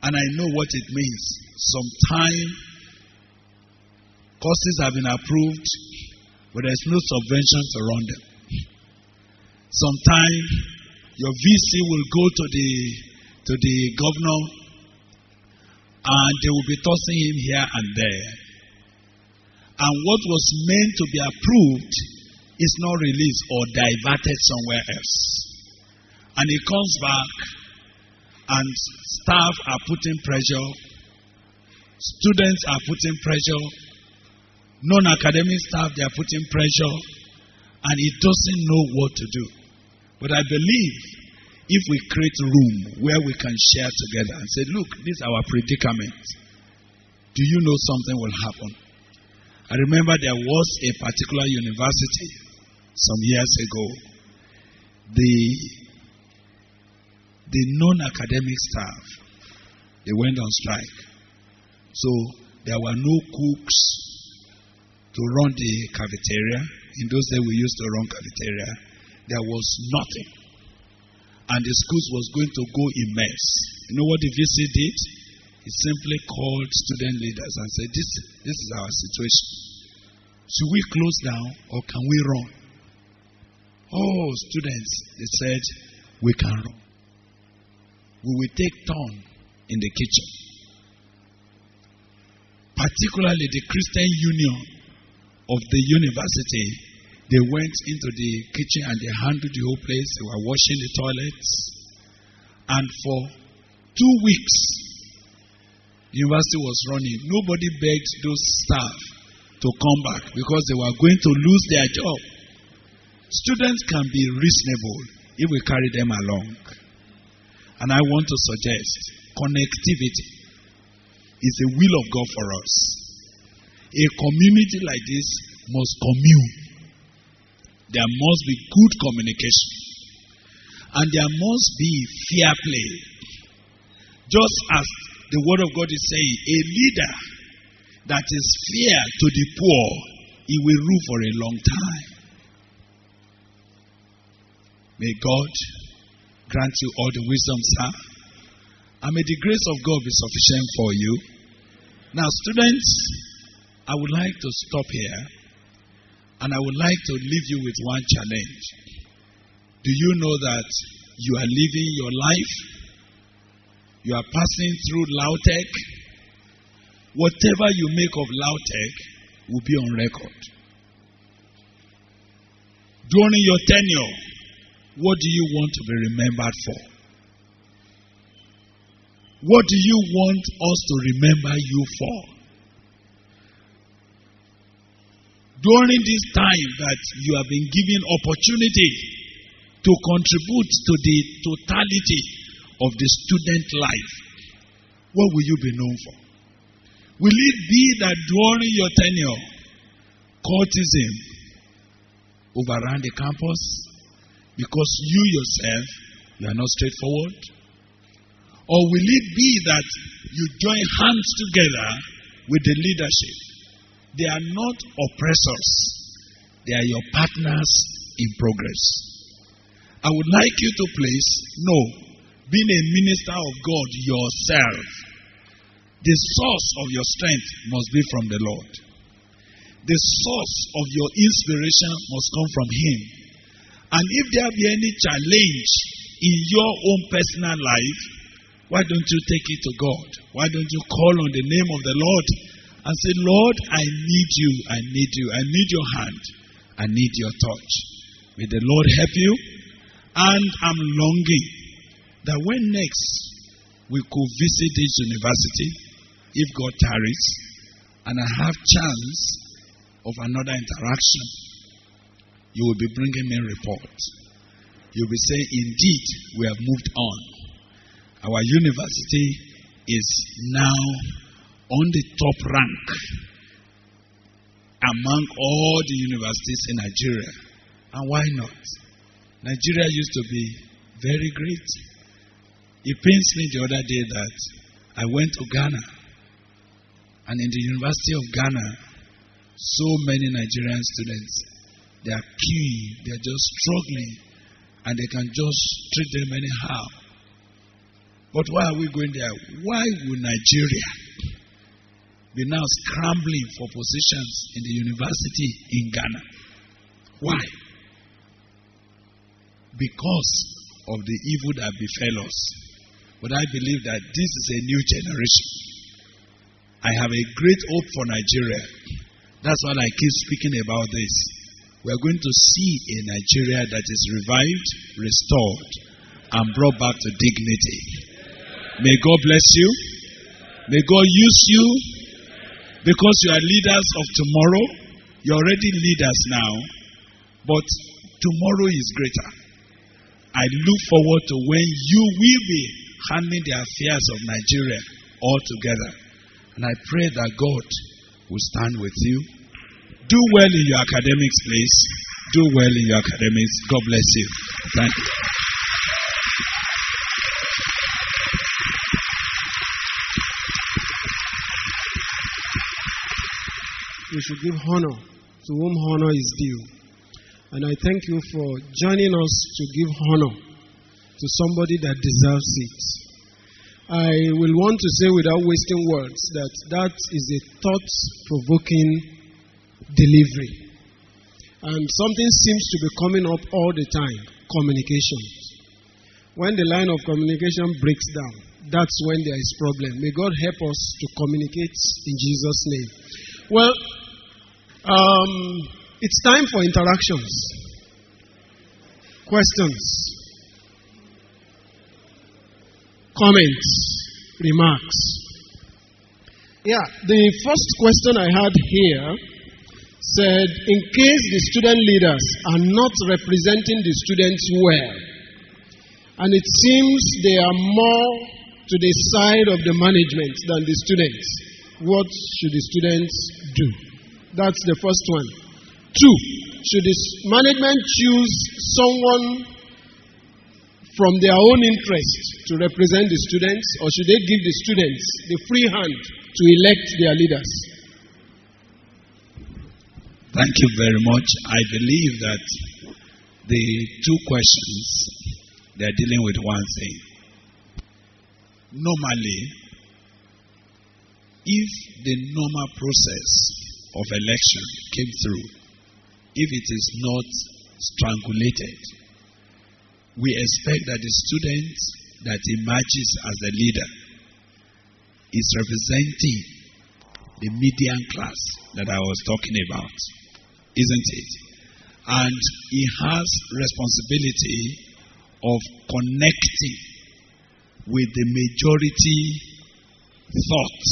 Speaker 1: and I know what it means. Sometimes courses have been approved, but there's no subvention to run them. Sometimes your VC will go to the governor and they will be tossing him here and there. And what was meant to be approved is not released or diverted somewhere else. And he comes back and staff are putting pressure, students are putting pressure, non-academic staff, they are putting pressure, and he doesn't know what to do. But I believe if we create room where we can share together and say, look, this is our predicament. do you know something will happen? I remember there was a particular university some years ago. The non-academic staff, they went on strike. So there were no cooks to run the cafeteria. In those days we used to run cafeteria. There was nothing. And the schools was going to go in mess. You know what the VC did? He simply called student leaders and said, this is our situation. Should we close down or can we run? Oh, students, they said, we can run. We will take turn in the kitchen. Particularly the Christian Union of the university, they went into the kitchen and they handled the whole place. They were washing the toilets. And for 2 weeks, the university was running. Nobody begged those staff to come back because they were going to lose their job. Students can be reasonable if we carry them along. And I want to suggest connectivity is the will of God for us. A community like this must commune. There must be good communication. And there must be fair play. Just as the word of God is saying, a leader that is fair to the poor, he will rule for a long time. May God grant you all the wisdom, sir. And may the grace of God be sufficient for you. Now, students, I would like to stop here. And I would like to leave you with one challenge. Do you know that you are living your life? You are passing through LAUTECH. Whatever you make of LAUTECH will be on record. During your tenure, what do you want to be remembered for? What do you want us to remember you for? During this time that you have been given opportunity to contribute to the totality of the student life, what will you be known for? Will it be that during your tenure, courtesan overran the campus because you yourself, you are not straightforward? Or will it be that you join hands together with the leadership? They are not oppressors. They are your partners in progress. I would like you to please know, being a minister of God yourself, the source of your strength must be from the Lord. The source of your inspiration must come from Him. And if there be any challenge in your own personal life, why don't you take it to God? Why don't you call on the name of the Lord and say, Lord, I need you, I need you, I need your hand, I need your touch. May the Lord help you. And I'm longing that when next we could visit this university, if God tarries, and I have chance of another interaction, you will be bringing me reports. You'll be saying, indeed, we have moved on. Our university is now on the top rank among all the universities in Nigeria. And why not? Nigeria used to be very great. It pains me the other day that I went to Ghana, and in the University of Ghana, so many Nigerian students, they are queuing, they are just struggling, and they can just treat them anyhow. But why are we going there? Why will Nigeria be now scrambling for positions in the university in Ghana? Why? Because of the evil that befell us. But I believe that this is a new generation. I have a great hope for Nigeria. That's why I keep speaking about this. We are going to see a Nigeria that is revived, restored, and brought back to dignity. May God bless you. May God use you, because you are leaders of tomorrow. You're already leaders now, but tomorrow is greater. I look forward to when you will be handling the affairs of Nigeria all together. And I pray that God will stand with you. Do well in your academics, please. Do well in your academics. God bless you. Thank you.
Speaker 3: We should give honor to whom honor is due. And I thank you for joining us to give honor to somebody that deserves it. I will want to say without wasting words that is a thought-provoking delivery. And something seems to be coming up all the time: communication. When the line of communication breaks down, that's when there is problem. May God help us to communicate in Jesus' name. Well, it's time for interactions, questions, comments, remarks. Yeah, the first question I had here said, in case the student leaders are not representing the students well, and it seems they are more to the side of the management than the students, what should the students do? That's the first one. 2, should the management choose someone from their own interest to represent the students, or should they give the students the free hand to elect their leaders?
Speaker 1: Thank you very much. I believe that the 2 questions, they are dealing with one thing. Normally, if the normal process of election came through, if it is not strangulated, we expect that the student that emerges as the leader is representing the median class that I was talking about, isn't it? And he has responsibility of connecting with the majority thoughts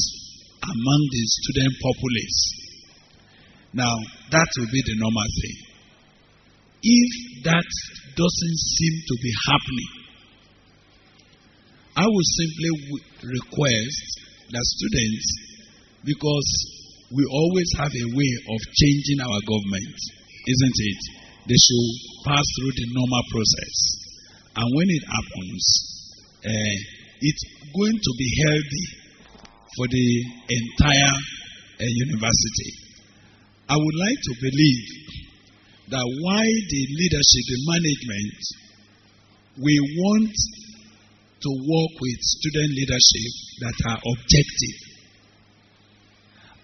Speaker 1: among the student populace. Now, that will be the normal thing. If that doesn't seem to be happening, I would simply request that students, because we always have a way of changing our government, isn't it? They should pass through the normal process. And when it happens, it's going to be healthy for the entire university. I would like to believe that while the leadership, the management, we want to work with student leadership that are objective.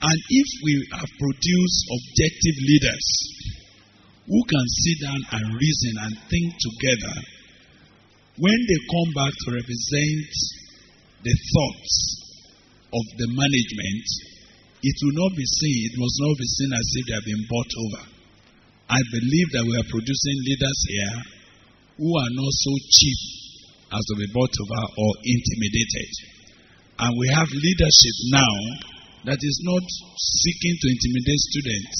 Speaker 1: And if we have produced objective leaders who can sit down and reason and think together, when they come back to represent the thoughts of the management, it will not be seen, it must not be seen as if they have been bought over. I believe that we are producing leaders here who are not so cheap as to be bought over or intimidated. And we have leadership now that is not seeking to intimidate students.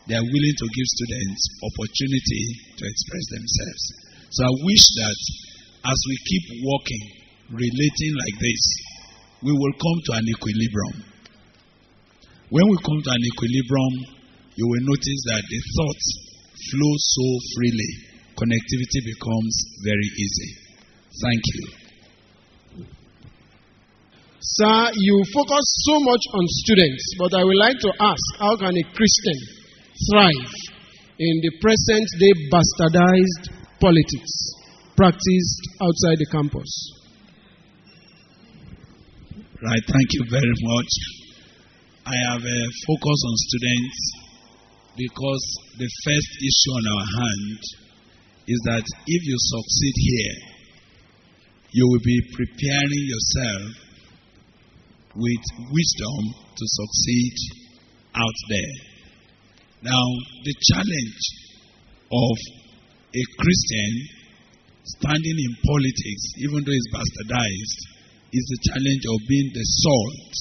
Speaker 1: They are willing to give students opportunity to express themselves. So I wish that as we keep working, relating like this, we will come to an equilibrium. When we come to an equilibrium, you will notice that the thoughts flow so freely. Connectivity becomes very easy. Thank you.
Speaker 3: Sir, you focus so much on students, but I would like to ask, how can a Christian thrive in the present-day bastardized politics practiced outside the campus?
Speaker 1: Right, thank you very much. I have a focus on students because the first issue on our hand is that if you succeed here, you will be preparing yourself with wisdom to succeed out there. Now, the challenge of a Christian standing in politics, even though it's bastardized, is the challenge of being the salt.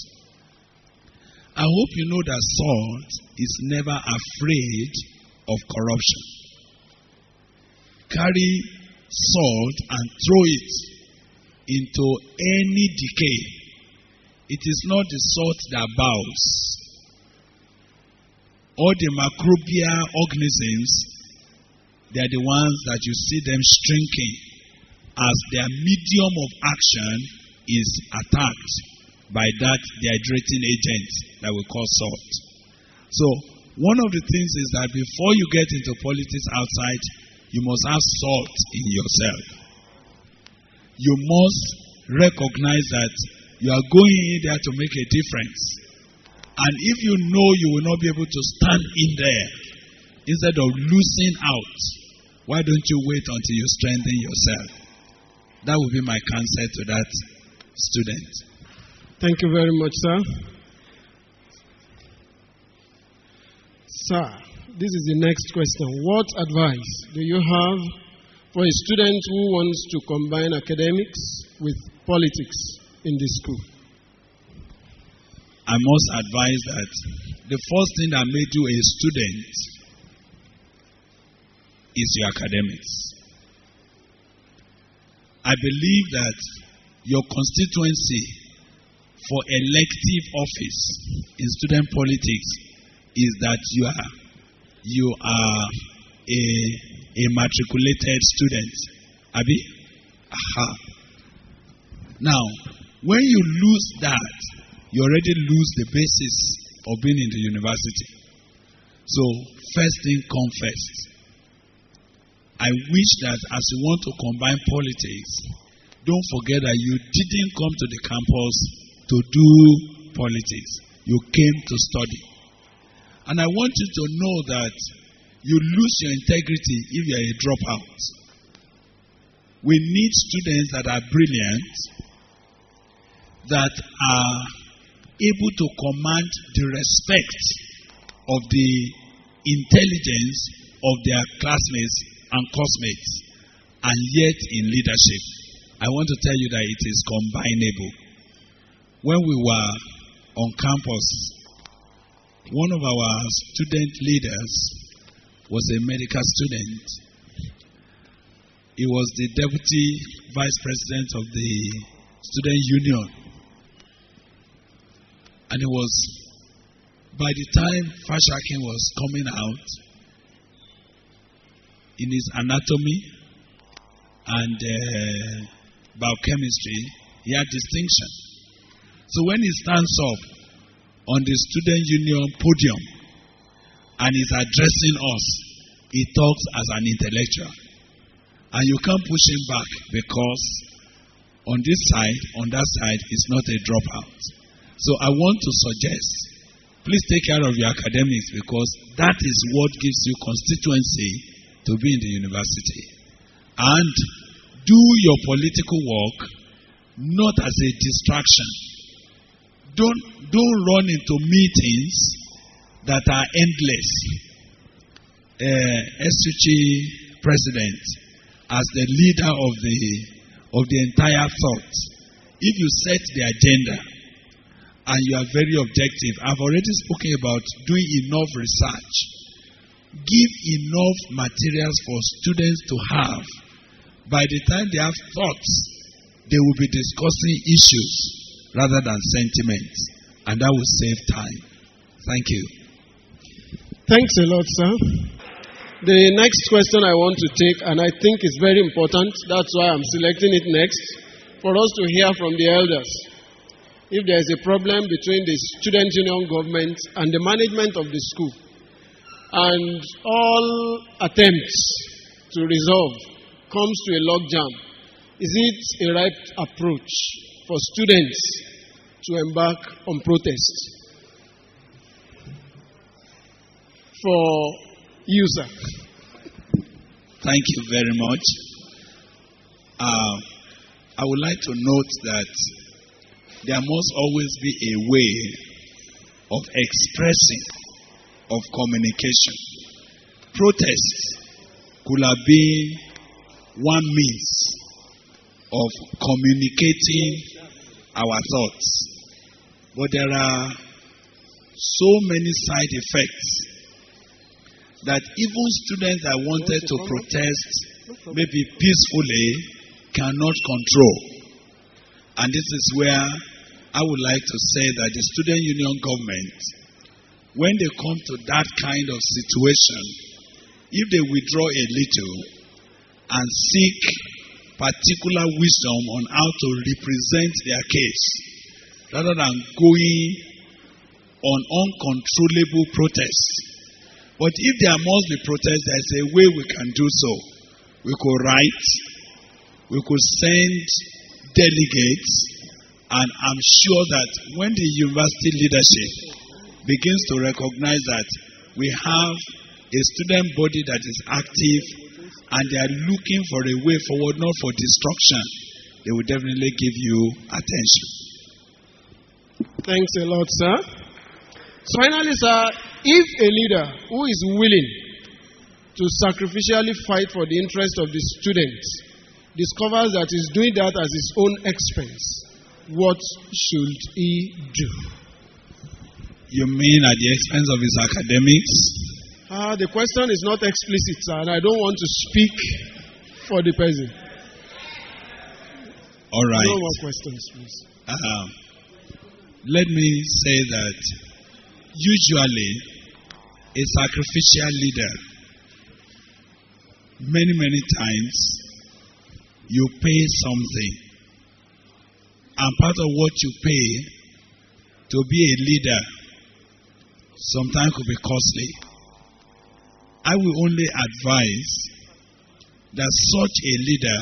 Speaker 1: I hope you know that salt is never afraid of corruption. Carry salt and throw it into any decay. it is not the salt that bows. All the microbial organisms, they are the ones that you see them shrinking as their medium of action is attacked by that dehydrating agent that we call salt. So, one of the things is that before you get into politics outside, you must have salt in yourself. You must recognize that you are going in there to make a difference. And if you know you will not be able to stand in there, instead of losing out, why don't you wait until you strengthen yourself? That would be my counsel to that student.
Speaker 3: Thank you very much, sir. Sir, this is the next question. What advice do you have for a student who wants to combine academics with politics in the school?
Speaker 1: I must advise that the first thing that made you a student is your academics. I believe that your constituency for elective office in student politics is that you are a matriculated student. Abi? Aha. Now, when you lose that, you already lose the basis of being in the university. So, first thing come first. I wish that as you want to combine politics, don't forget that you didn't come to the campus to do politics. You came to study. And I want you to know that you lose your integrity if you are a dropout. We need students that are brilliant, that are able to command the respect of the intelligence of their classmates and classmates, and yet in leadership. I want to tell you that it is combinable. When we were on campus, one of our student leaders was a medical student. He was the deputy vice president of the student union. And it was, by the time Fashakin was coming out, in his anatomy and biochemistry, he had distinction. So when he stands up on the student union podium and is addressing us, he talks as an intellectual. And you can't push him back because on this side, on that side, is not a dropout. So I want to suggest, please take care of your academics because that is what gives you constituency to be in the university. And do your political work not as a distraction. Don't run into meetings that are endless. SUG president, as the leader of the entire thought, if you set the agenda and you are very objective, I've already spoken about doing enough research. Give enough materials for students to have. By the time they have thoughts, they will be discussing issues rather than sentiments, and that will save time. Thank you.
Speaker 3: Thanks a lot, sir. The next question I want to take, and I think it's very important, that's why I'm selecting it next, for us to hear from the elders. If there is a problem between the student union government and the management of the school, and all attempts to resolve comes to a logjam, is it a right approach for students to embark on protest? For you, sir.
Speaker 1: Thank you very much. I would like to note that there must always be a way of expressing, of communication. Protests could have been one means of communicating our thoughts. But there are so many side effects that even students that wanted to protest maybe peacefully cannot control. And this is where I would like to say that the student union government, when they come to that kind of situation, if they withdraw a little and seek particular wisdom on how to represent their case, rather than going on uncontrollable protests. But if there must be protests, there's a way we can do so. We could write, we could send delegates, and I'm sure that when the university leadership begins to recognize that we have a student body that is active and they are looking for a way forward, not for destruction, they will definitely give you attention.
Speaker 3: Thanks a lot, sir. So finally, sir, if a leader who is willing to sacrificially fight for the interest of the students discovers that he's doing that at his own expense, what should he do?
Speaker 1: You mean at the expense of his academics?
Speaker 3: The question is not explicit, sir, and I don't want to speak for the person.
Speaker 1: All right.
Speaker 3: No more questions, please.
Speaker 1: Let me say that usually a sacrificial leader, many times, you pay something. And part of what you pay to be a leader sometimes could be costly. I will only advise that such a leader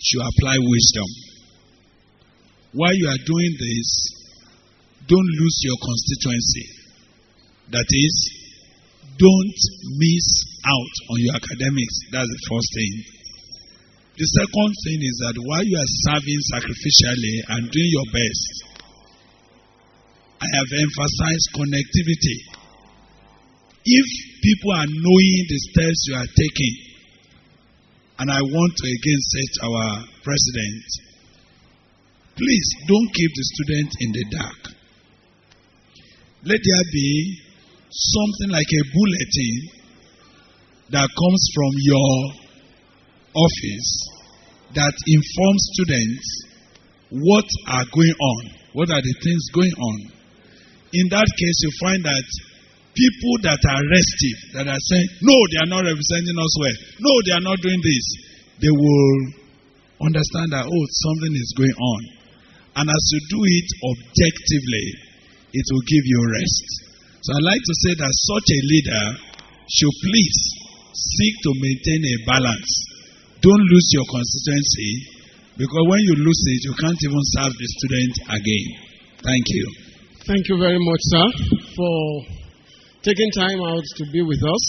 Speaker 1: should apply wisdom. While you are doing this, don't lose your constituency. That is, don't miss out on your academics. That's the first thing. The second thing is that while you are serving sacrificially and doing your best, I have emphasized connectivity. If people are knowing the steps you are taking, and I want to again say to our president, please don't keep the student in the dark. Let there be something like a bulletin that comes from your office that informs students what are going on, what are the things going on. In that case, you find that people that are restive, that are saying, no, they are not representing us well, no, they are not doing this, they will understand that, oh, something is going on. And as you do it objectively, it will give you rest. So I'd like to say that such a leader should please seek to maintain a balance. Don't lose your constituency, because when you lose it, you can't even serve the student again. Thank you.
Speaker 3: Thank you very much, sir, for taking time out to be with us.